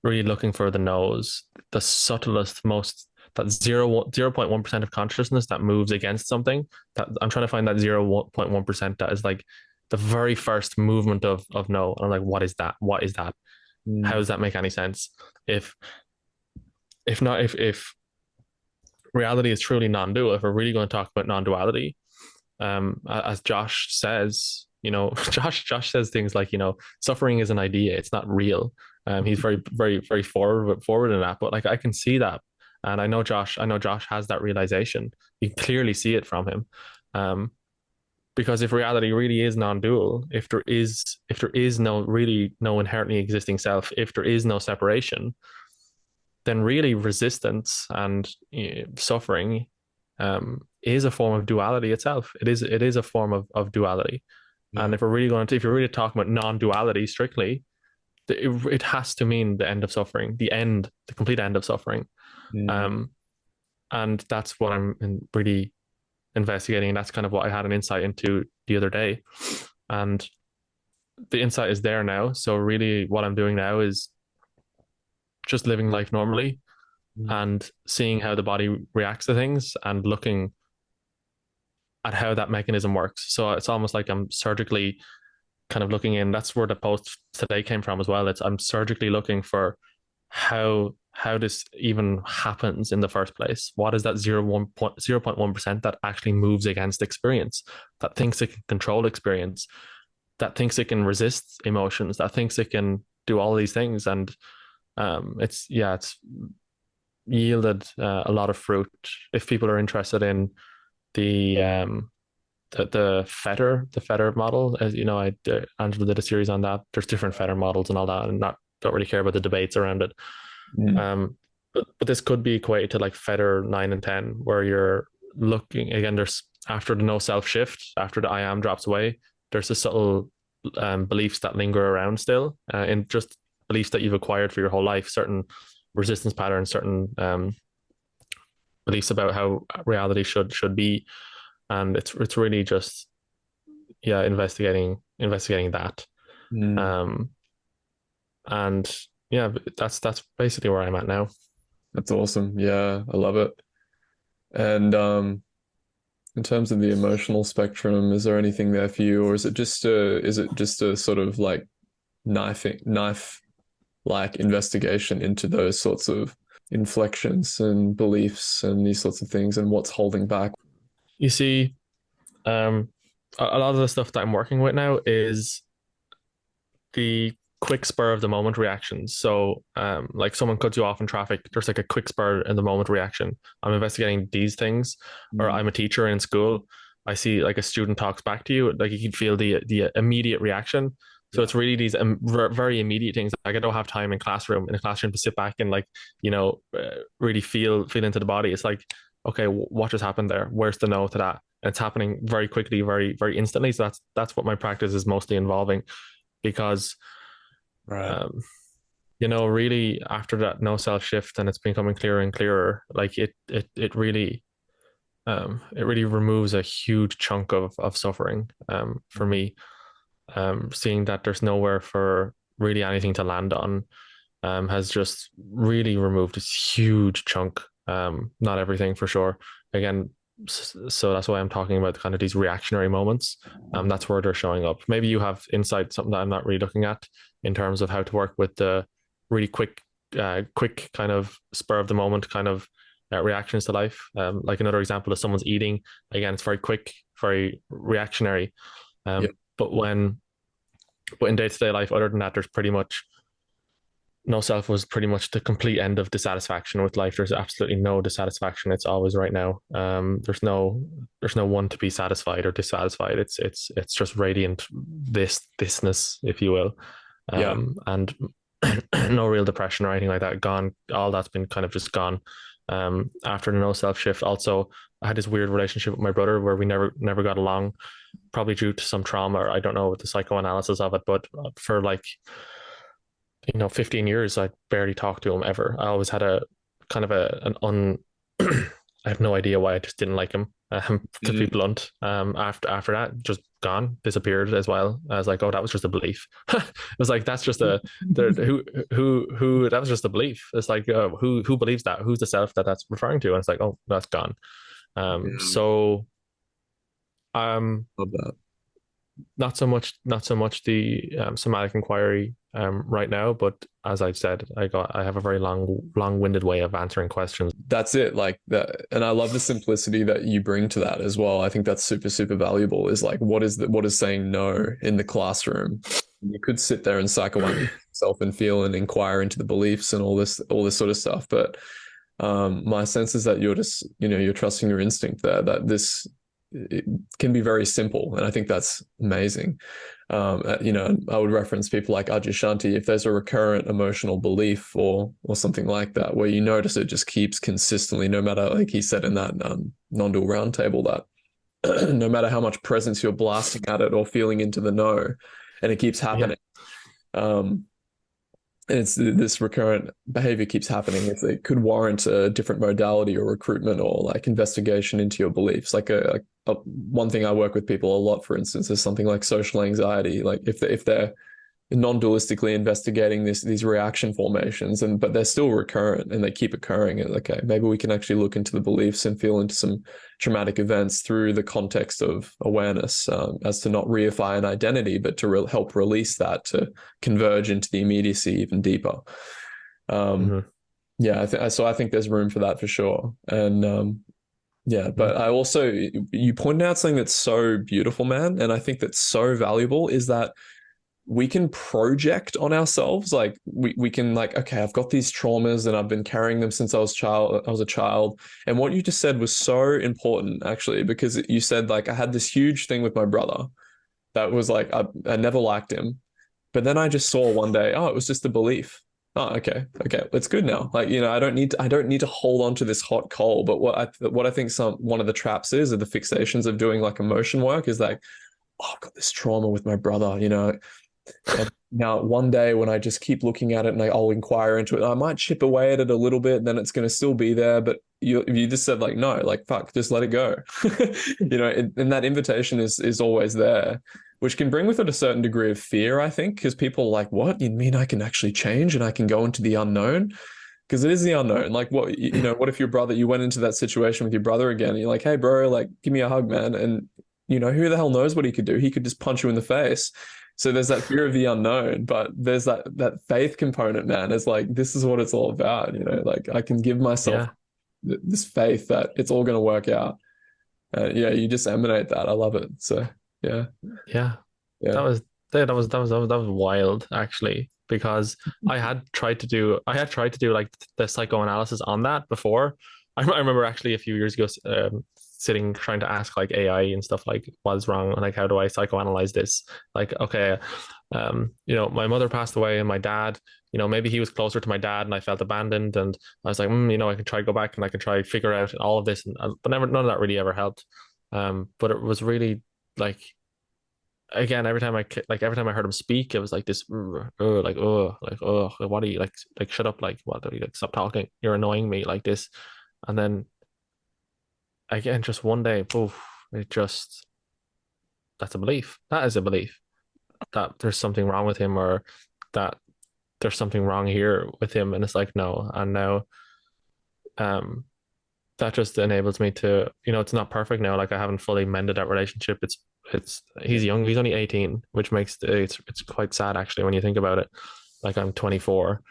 really looking for the no's, the subtlest, most that 0.1% of consciousness that moves against something. That I'm trying to find that 0.1% that is like the very first movement of no. And I'm like, what is that? What is that? How does that make any sense? If not, if reality is truly non-dual, if we're really going to talk about non-duality, as Josh says, Josh says things like, suffering is an idea, it's not real. He's very, very, very forward in that, but like I can see that, and I know Josh has that realization. You clearly see it from him, because if reality really is non-dual, if there is no inherently existing self, if there is no separation, then really resistance and suffering is a form of duality itself. It is a form of duality. Yeah. And if you're really talking about non-duality strictly, it has to mean the end of suffering, the complete end of suffering. And that's what I'm really investigating. And that's kind of what I had an insight into the other day. And the insight is there now. So really what I'm doing now is just living life normally and seeing how the body reacts to things and looking at how that mechanism works. So it's almost like I'm surgically kind of looking in. That's where the post today came from as well. I'm surgically looking for how this even happens in the first place. What is that 0.1% that actually moves against experience, that thinks it can control experience, that thinks it can resist emotions, that thinks it can do all these things. And it's yielded a lot of fruit. If people are interested in the fetter model, as you know, Angela did a series on that. There's different fetter models and all that, and don't really care about the debates around it. But this could be equated to like fetter 9 and 10, where you're looking again. There's after the no self shift, after the I am drops away, there's the subtle beliefs that linger around still, in just beliefs that you've acquired for your whole life, certain resistance patterns, certain beliefs about how reality should be. And it's really just investigating that. And yeah, that's basically where I'm at now. That's awesome. Yeah, I love it. And in terms of the emotional spectrum, is there anything there for you, or is it just a sort of like knife like investigation into those sorts of inflections and beliefs and these sorts of things and what's holding back? You see, um, a lot of the stuff that I'm working with now is the quick spur of the moment reactions. So, like someone cuts you off in traffic, there's like a quick spur in the moment reaction. I'm investigating these things, or Mm. I'm a teacher in school. I see like a student talks back to you, like you can feel the immediate reaction. So Yeah. it's really these very immediate things. Like I don't have time in a classroom to sit back and like really feel into the body. It's like okay, what just happened there? Where's the no to that? And it's happening very quickly, very instantly. So that's what my practice is mostly involving because Right. um, really after that no self shift and it's becoming clearer and clearer, like it really removes a huge chunk of suffering for me. Seeing that there's nowhere for really anything to land on has just really removed this huge chunk. Not everything for sure. Again, so that's why I'm talking about kind of these reactionary moments. That's where they're showing up. Maybe you have insight, something that I'm not really looking at in terms of how to work with the really quick kind of spur of the moment kind of reactions to life. Like another example is someone's eating. Again, it's very quick, very reactionary. Yeah. But in day to day life, other than that, there's pretty much no self was pretty much the complete end of dissatisfaction with life. There's absolutely no dissatisfaction. It's always right now. There's no one to be satisfied or dissatisfied. It's just radiant thisness, if you will, Yeah. and no real depression or anything like that. Gone. All that's been kind of just gone. After the no self shift, also I had this weird relationship with my brother where we never got along, probably due to some trauma. Or I don't know the psychoanalysis of it, but for like 15 years, I barely talked to him ever. I always had a kind of I have no idea why I just didn't like him. To be Mm. blunt, after that, just gone, disappeared as well. I was like, oh, that was just a belief. It was like that's just a there who that was just a belief. It's like who believes that? Who's the self that's referring to? And it's like, oh, that's gone. Yeah. So um, Love that. not so much the somatic inquiry right now, but as I've said, I have a very long-winded way of answering questions. That's it, like that. And I love the simplicity that you bring to that as well. I think that's super valuable, is like what is saying no in the classroom. You could sit there and psychoanalyze yourself and feel and inquire into the beliefs and all this sort of stuff, but my sense is that you're just, you're trusting your instinct there, that this it can be very simple. And I think that's amazing. I would reference people like Ajay. If there's a recurrent emotional belief or something like that, where you notice it just keeps consistently, no matter, like he said in that non-dual roundtable, that no matter how much presence you're blasting at it or feeling into the no, and it keeps Yeah, happening. Um, and it's this recurrent behavior keeps happening. It could warrant a different modality or recruitment or like investigation into your beliefs. Like one thing I work with people a lot, for instance, is something like social anxiety. Like if they're non-dualistically investigating these reaction formations, but they're still recurrent and they keep occurring, and okay, maybe we can actually look into the beliefs and feel into some traumatic events through the context of awareness, as to not reify an identity, but to help release that, to converge into the immediacy even deeper. mm-hmm. Yeah, so I think there's room for that for sure. And yeah, Mm-hmm. but I also, you pointed out something that's so beautiful, man, and I think that's so valuable, is that we can project on ourselves. Like we can, like, okay, I've got these traumas and I've been carrying them since I was a child. And what you just said was so important, actually, because you said, like, I had this huge thing with my brother that was like, I never liked him, but then I just saw one day, oh, it was just a belief. Oh, okay, it's good now. Like, I don't need to hold on to this hot coal. But what I think one of the traps is, or the fixations of doing like emotion work, is like, oh, I've got this trauma with my brother. And now one day when I just keep looking at it and I'll inquire into it, I might chip away at it a little bit, and then it's going to still be there. But you just said, like, no, like, fuck, just let it go. And that invitation is always there, which can bring with it a certain degree of fear, I think, because people are like, what? You mean I can actually change and I can go into the unknown? because it is the unknown. Like what, you know, what if your brother, you went into that situation with your brother again, and you're like, hey, bro, like, give me a hug, man. And, you know, who the hell knows what he could do? He could just punch you in the face. So there's that fear of the unknown, but there's that faith component, man. It's like, this is what it's all about, you know, like I can give myself Yeah. this faith that it's all going to work out. Yeah, you just emanate that. I love it. So yeah, Yeah. That yeah, was that was wild actually, because I had tried to do like the psychoanalysis on that before. I remember actually a few years ago sitting trying to ask like AI and stuff like what's wrong, like how do I psychoanalyze this? Like okay, you know, my mother passed away and my dad, you know, maybe he was closer to my dad and I felt abandoned and I was like, you know, I can try go back and I can try figure out all of this, and but never none of that really ever helped. But it was really like again, every time I heard him speak, it was like this, what are you like, shut up, like, what are you like, stop talking, you're annoying me, like this, and then again, just one day, poof, it just that's a belief. That is a belief that there's something wrong with him, or that there's something wrong here with him, and it's like no, and now, um, that just enables me to, you know, it's not perfect now. Like I haven't fully mended that relationship. It's he's young. He's only 18, which makes it's quite sad actually when you think about it. Like I'm 24,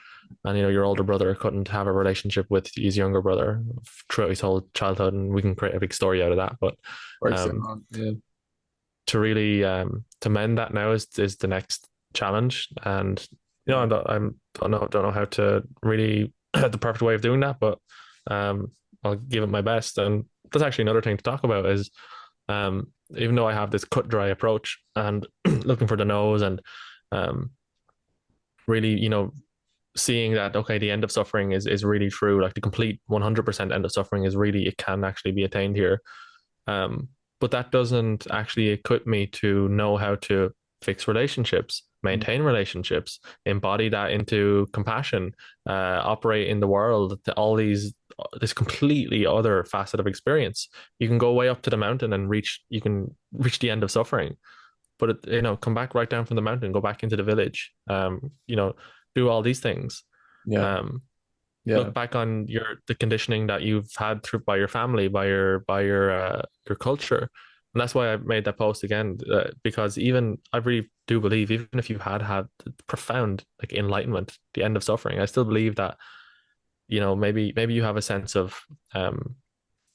and you know your older brother couldn't have a relationship with his younger brother throughout his whole childhood, and we can create a big story out of that. But breaks their um, heart. Yeah, to really to mend that now is the next challenge, and you know don't know how to really the perfect way of doing that, but um, I'll give it my best. And that's actually another thing to talk about is even though I have this cut dry approach and looking for the nose and um, really, you know, seeing that okay, the end of suffering is really true, like the complete 100% end of suffering is really, it can actually be attained here. Um, but that doesn't actually equip me to know how to fix relationships, maintain relationships, embody that into compassion, operate in the world, all this completely other facet of experience. You can go way up to the mountain and you can reach the end of suffering, but you know, come back right down from the mountain, go back into the village, you know, do all these things. yeah, Um, yeah, look back on the conditioning that you've had through by your family, by your culture, and that's why I made that post again, because even I really do believe even if you had profound like enlightenment, the end of suffering, I still believe that, you know, maybe you have a sense of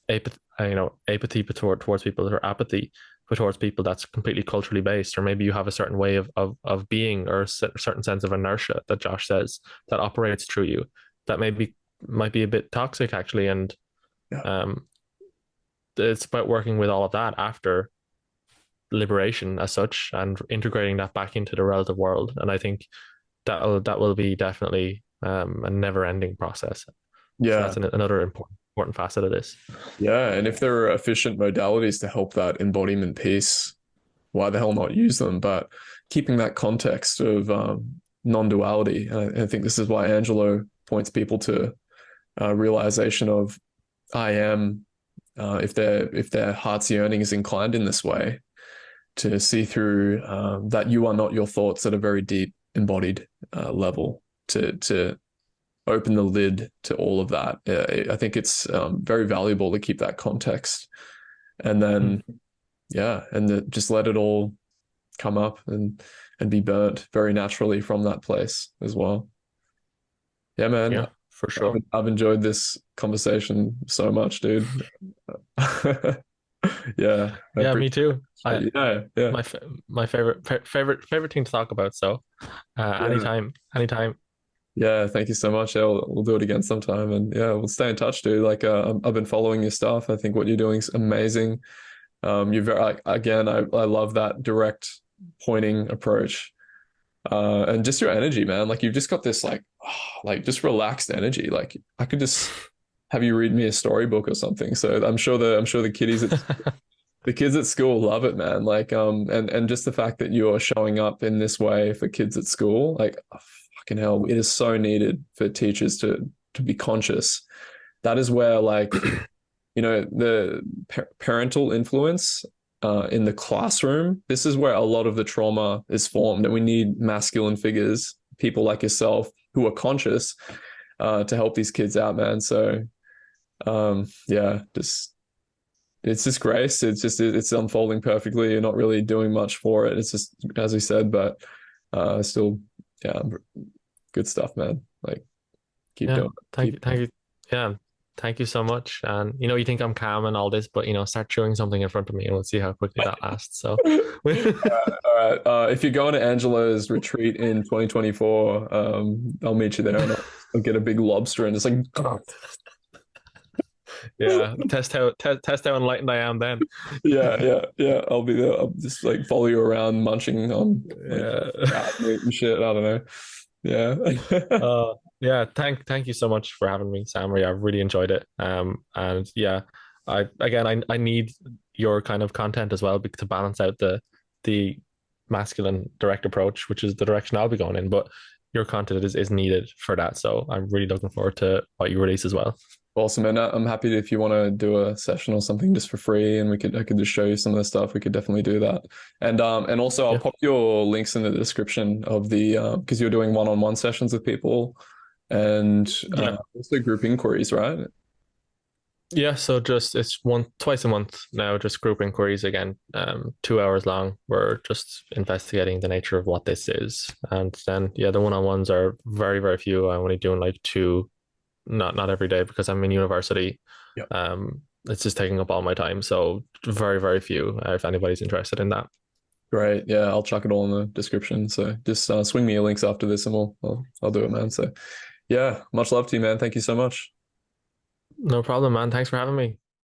apathy, you know, apathy towards people, or apathy towards people that's completely culturally based, or maybe you have a certain way of being, or a certain sense of inertia that Josh says that operates through you, that maybe might be a bit toxic actually, and yeah, um, it's about working with all of that after liberation as such and integrating that back into the relative world, and I think that will be definitely a never ending process. So yeah. that's another important facet of this. Yeah, and if there are efficient modalities to help that embodiment piece, why the hell not use them? But keeping that context of non-duality, and I think this is why Angelo points people to realization of I am, if their heart's yearning is inclined in this way, to see through that you are not your thoughts at a very deep embodied level, to open the lid to all of that. I think it's very valuable to keep that context, and then yeah, and just let it all come up and be burnt very naturally from that place as well. Yeah, man, Yeah, for sure. I've enjoyed this conversation so much, dude. Yeah, I Yeah, me appreciate too. it. Yeah, yeah, My my favorite thing to talk about. So, yeah. anytime. Yeah, thank you so much. Yeah, we'll do it again sometime, and yeah, we'll stay in touch, dude. Like, I've been following your stuff. I think what you're doing is amazing. You're very, like, again, I love that direct pointing approach, and just your energy, man. Like, you've just got this like just relaxed energy. Like, I could just have you read me a storybook or something. So I'm sure the the kids at school love it, man. Like, and just the fact that you're showing up in this way for kids at school, like, oh, fucking hell, it is so needed for teachers to be conscious. That is where, like, you know, the parental influence in the classroom. This is where a lot of the trauma is formed, and we need masculine figures, people like yourself, who are conscious to help these kids out, man. So yeah, just it's just grace. It's unfolding perfectly. You're not really doing much for it. It's just as we said, but still, yeah, good stuff, man. Like keep Yeah. doing it. Thank you. Yeah. Thank you so much. And you think I'm calm and all this, but start chewing something in front of me and we'll see how quickly that lasts. So All right. If you're going to Angela's retreat in 2024, I'll meet you there and I'll get a big lobster and just like, yeah, test how enlightened I am then. yeah. I'll be there. I'll just like follow you around munching on like Yeah. rat meat and shit. I don't know. Yeah. Yeah, thank you so much for having me, Sam. Yeah, I've really enjoyed it. And yeah, I need your kind of content as well to balance out the masculine direct approach, which is the direction I'll be going in. But your content is needed for that. So I'm really looking forward to what you release as well. Awesome. And I'm happy if you want to do a session or something just for free and I could just show you some of the stuff. We could definitely do that. And also I'll Yeah. pop your links in the description of the because you're doing one-on-one sessions with people and Yeah. also group inquiries, right? Yeah, so just it's twice a month now, just group inquiries again, 2 hours long. We're just investigating the nature of what this is. And then yeah, the one-on-ones are very, very few. I'm only doing like two, not every day because I'm in university. Yeah. It's just taking up all my time. So very, very few, if anybody's interested in that. Great. Yeah, I'll chuck it all in the description. So just swing me your links after this and I'll do it, man. So yeah, much love to you, man. Thank you so much. No problem, man. Thanks for having me.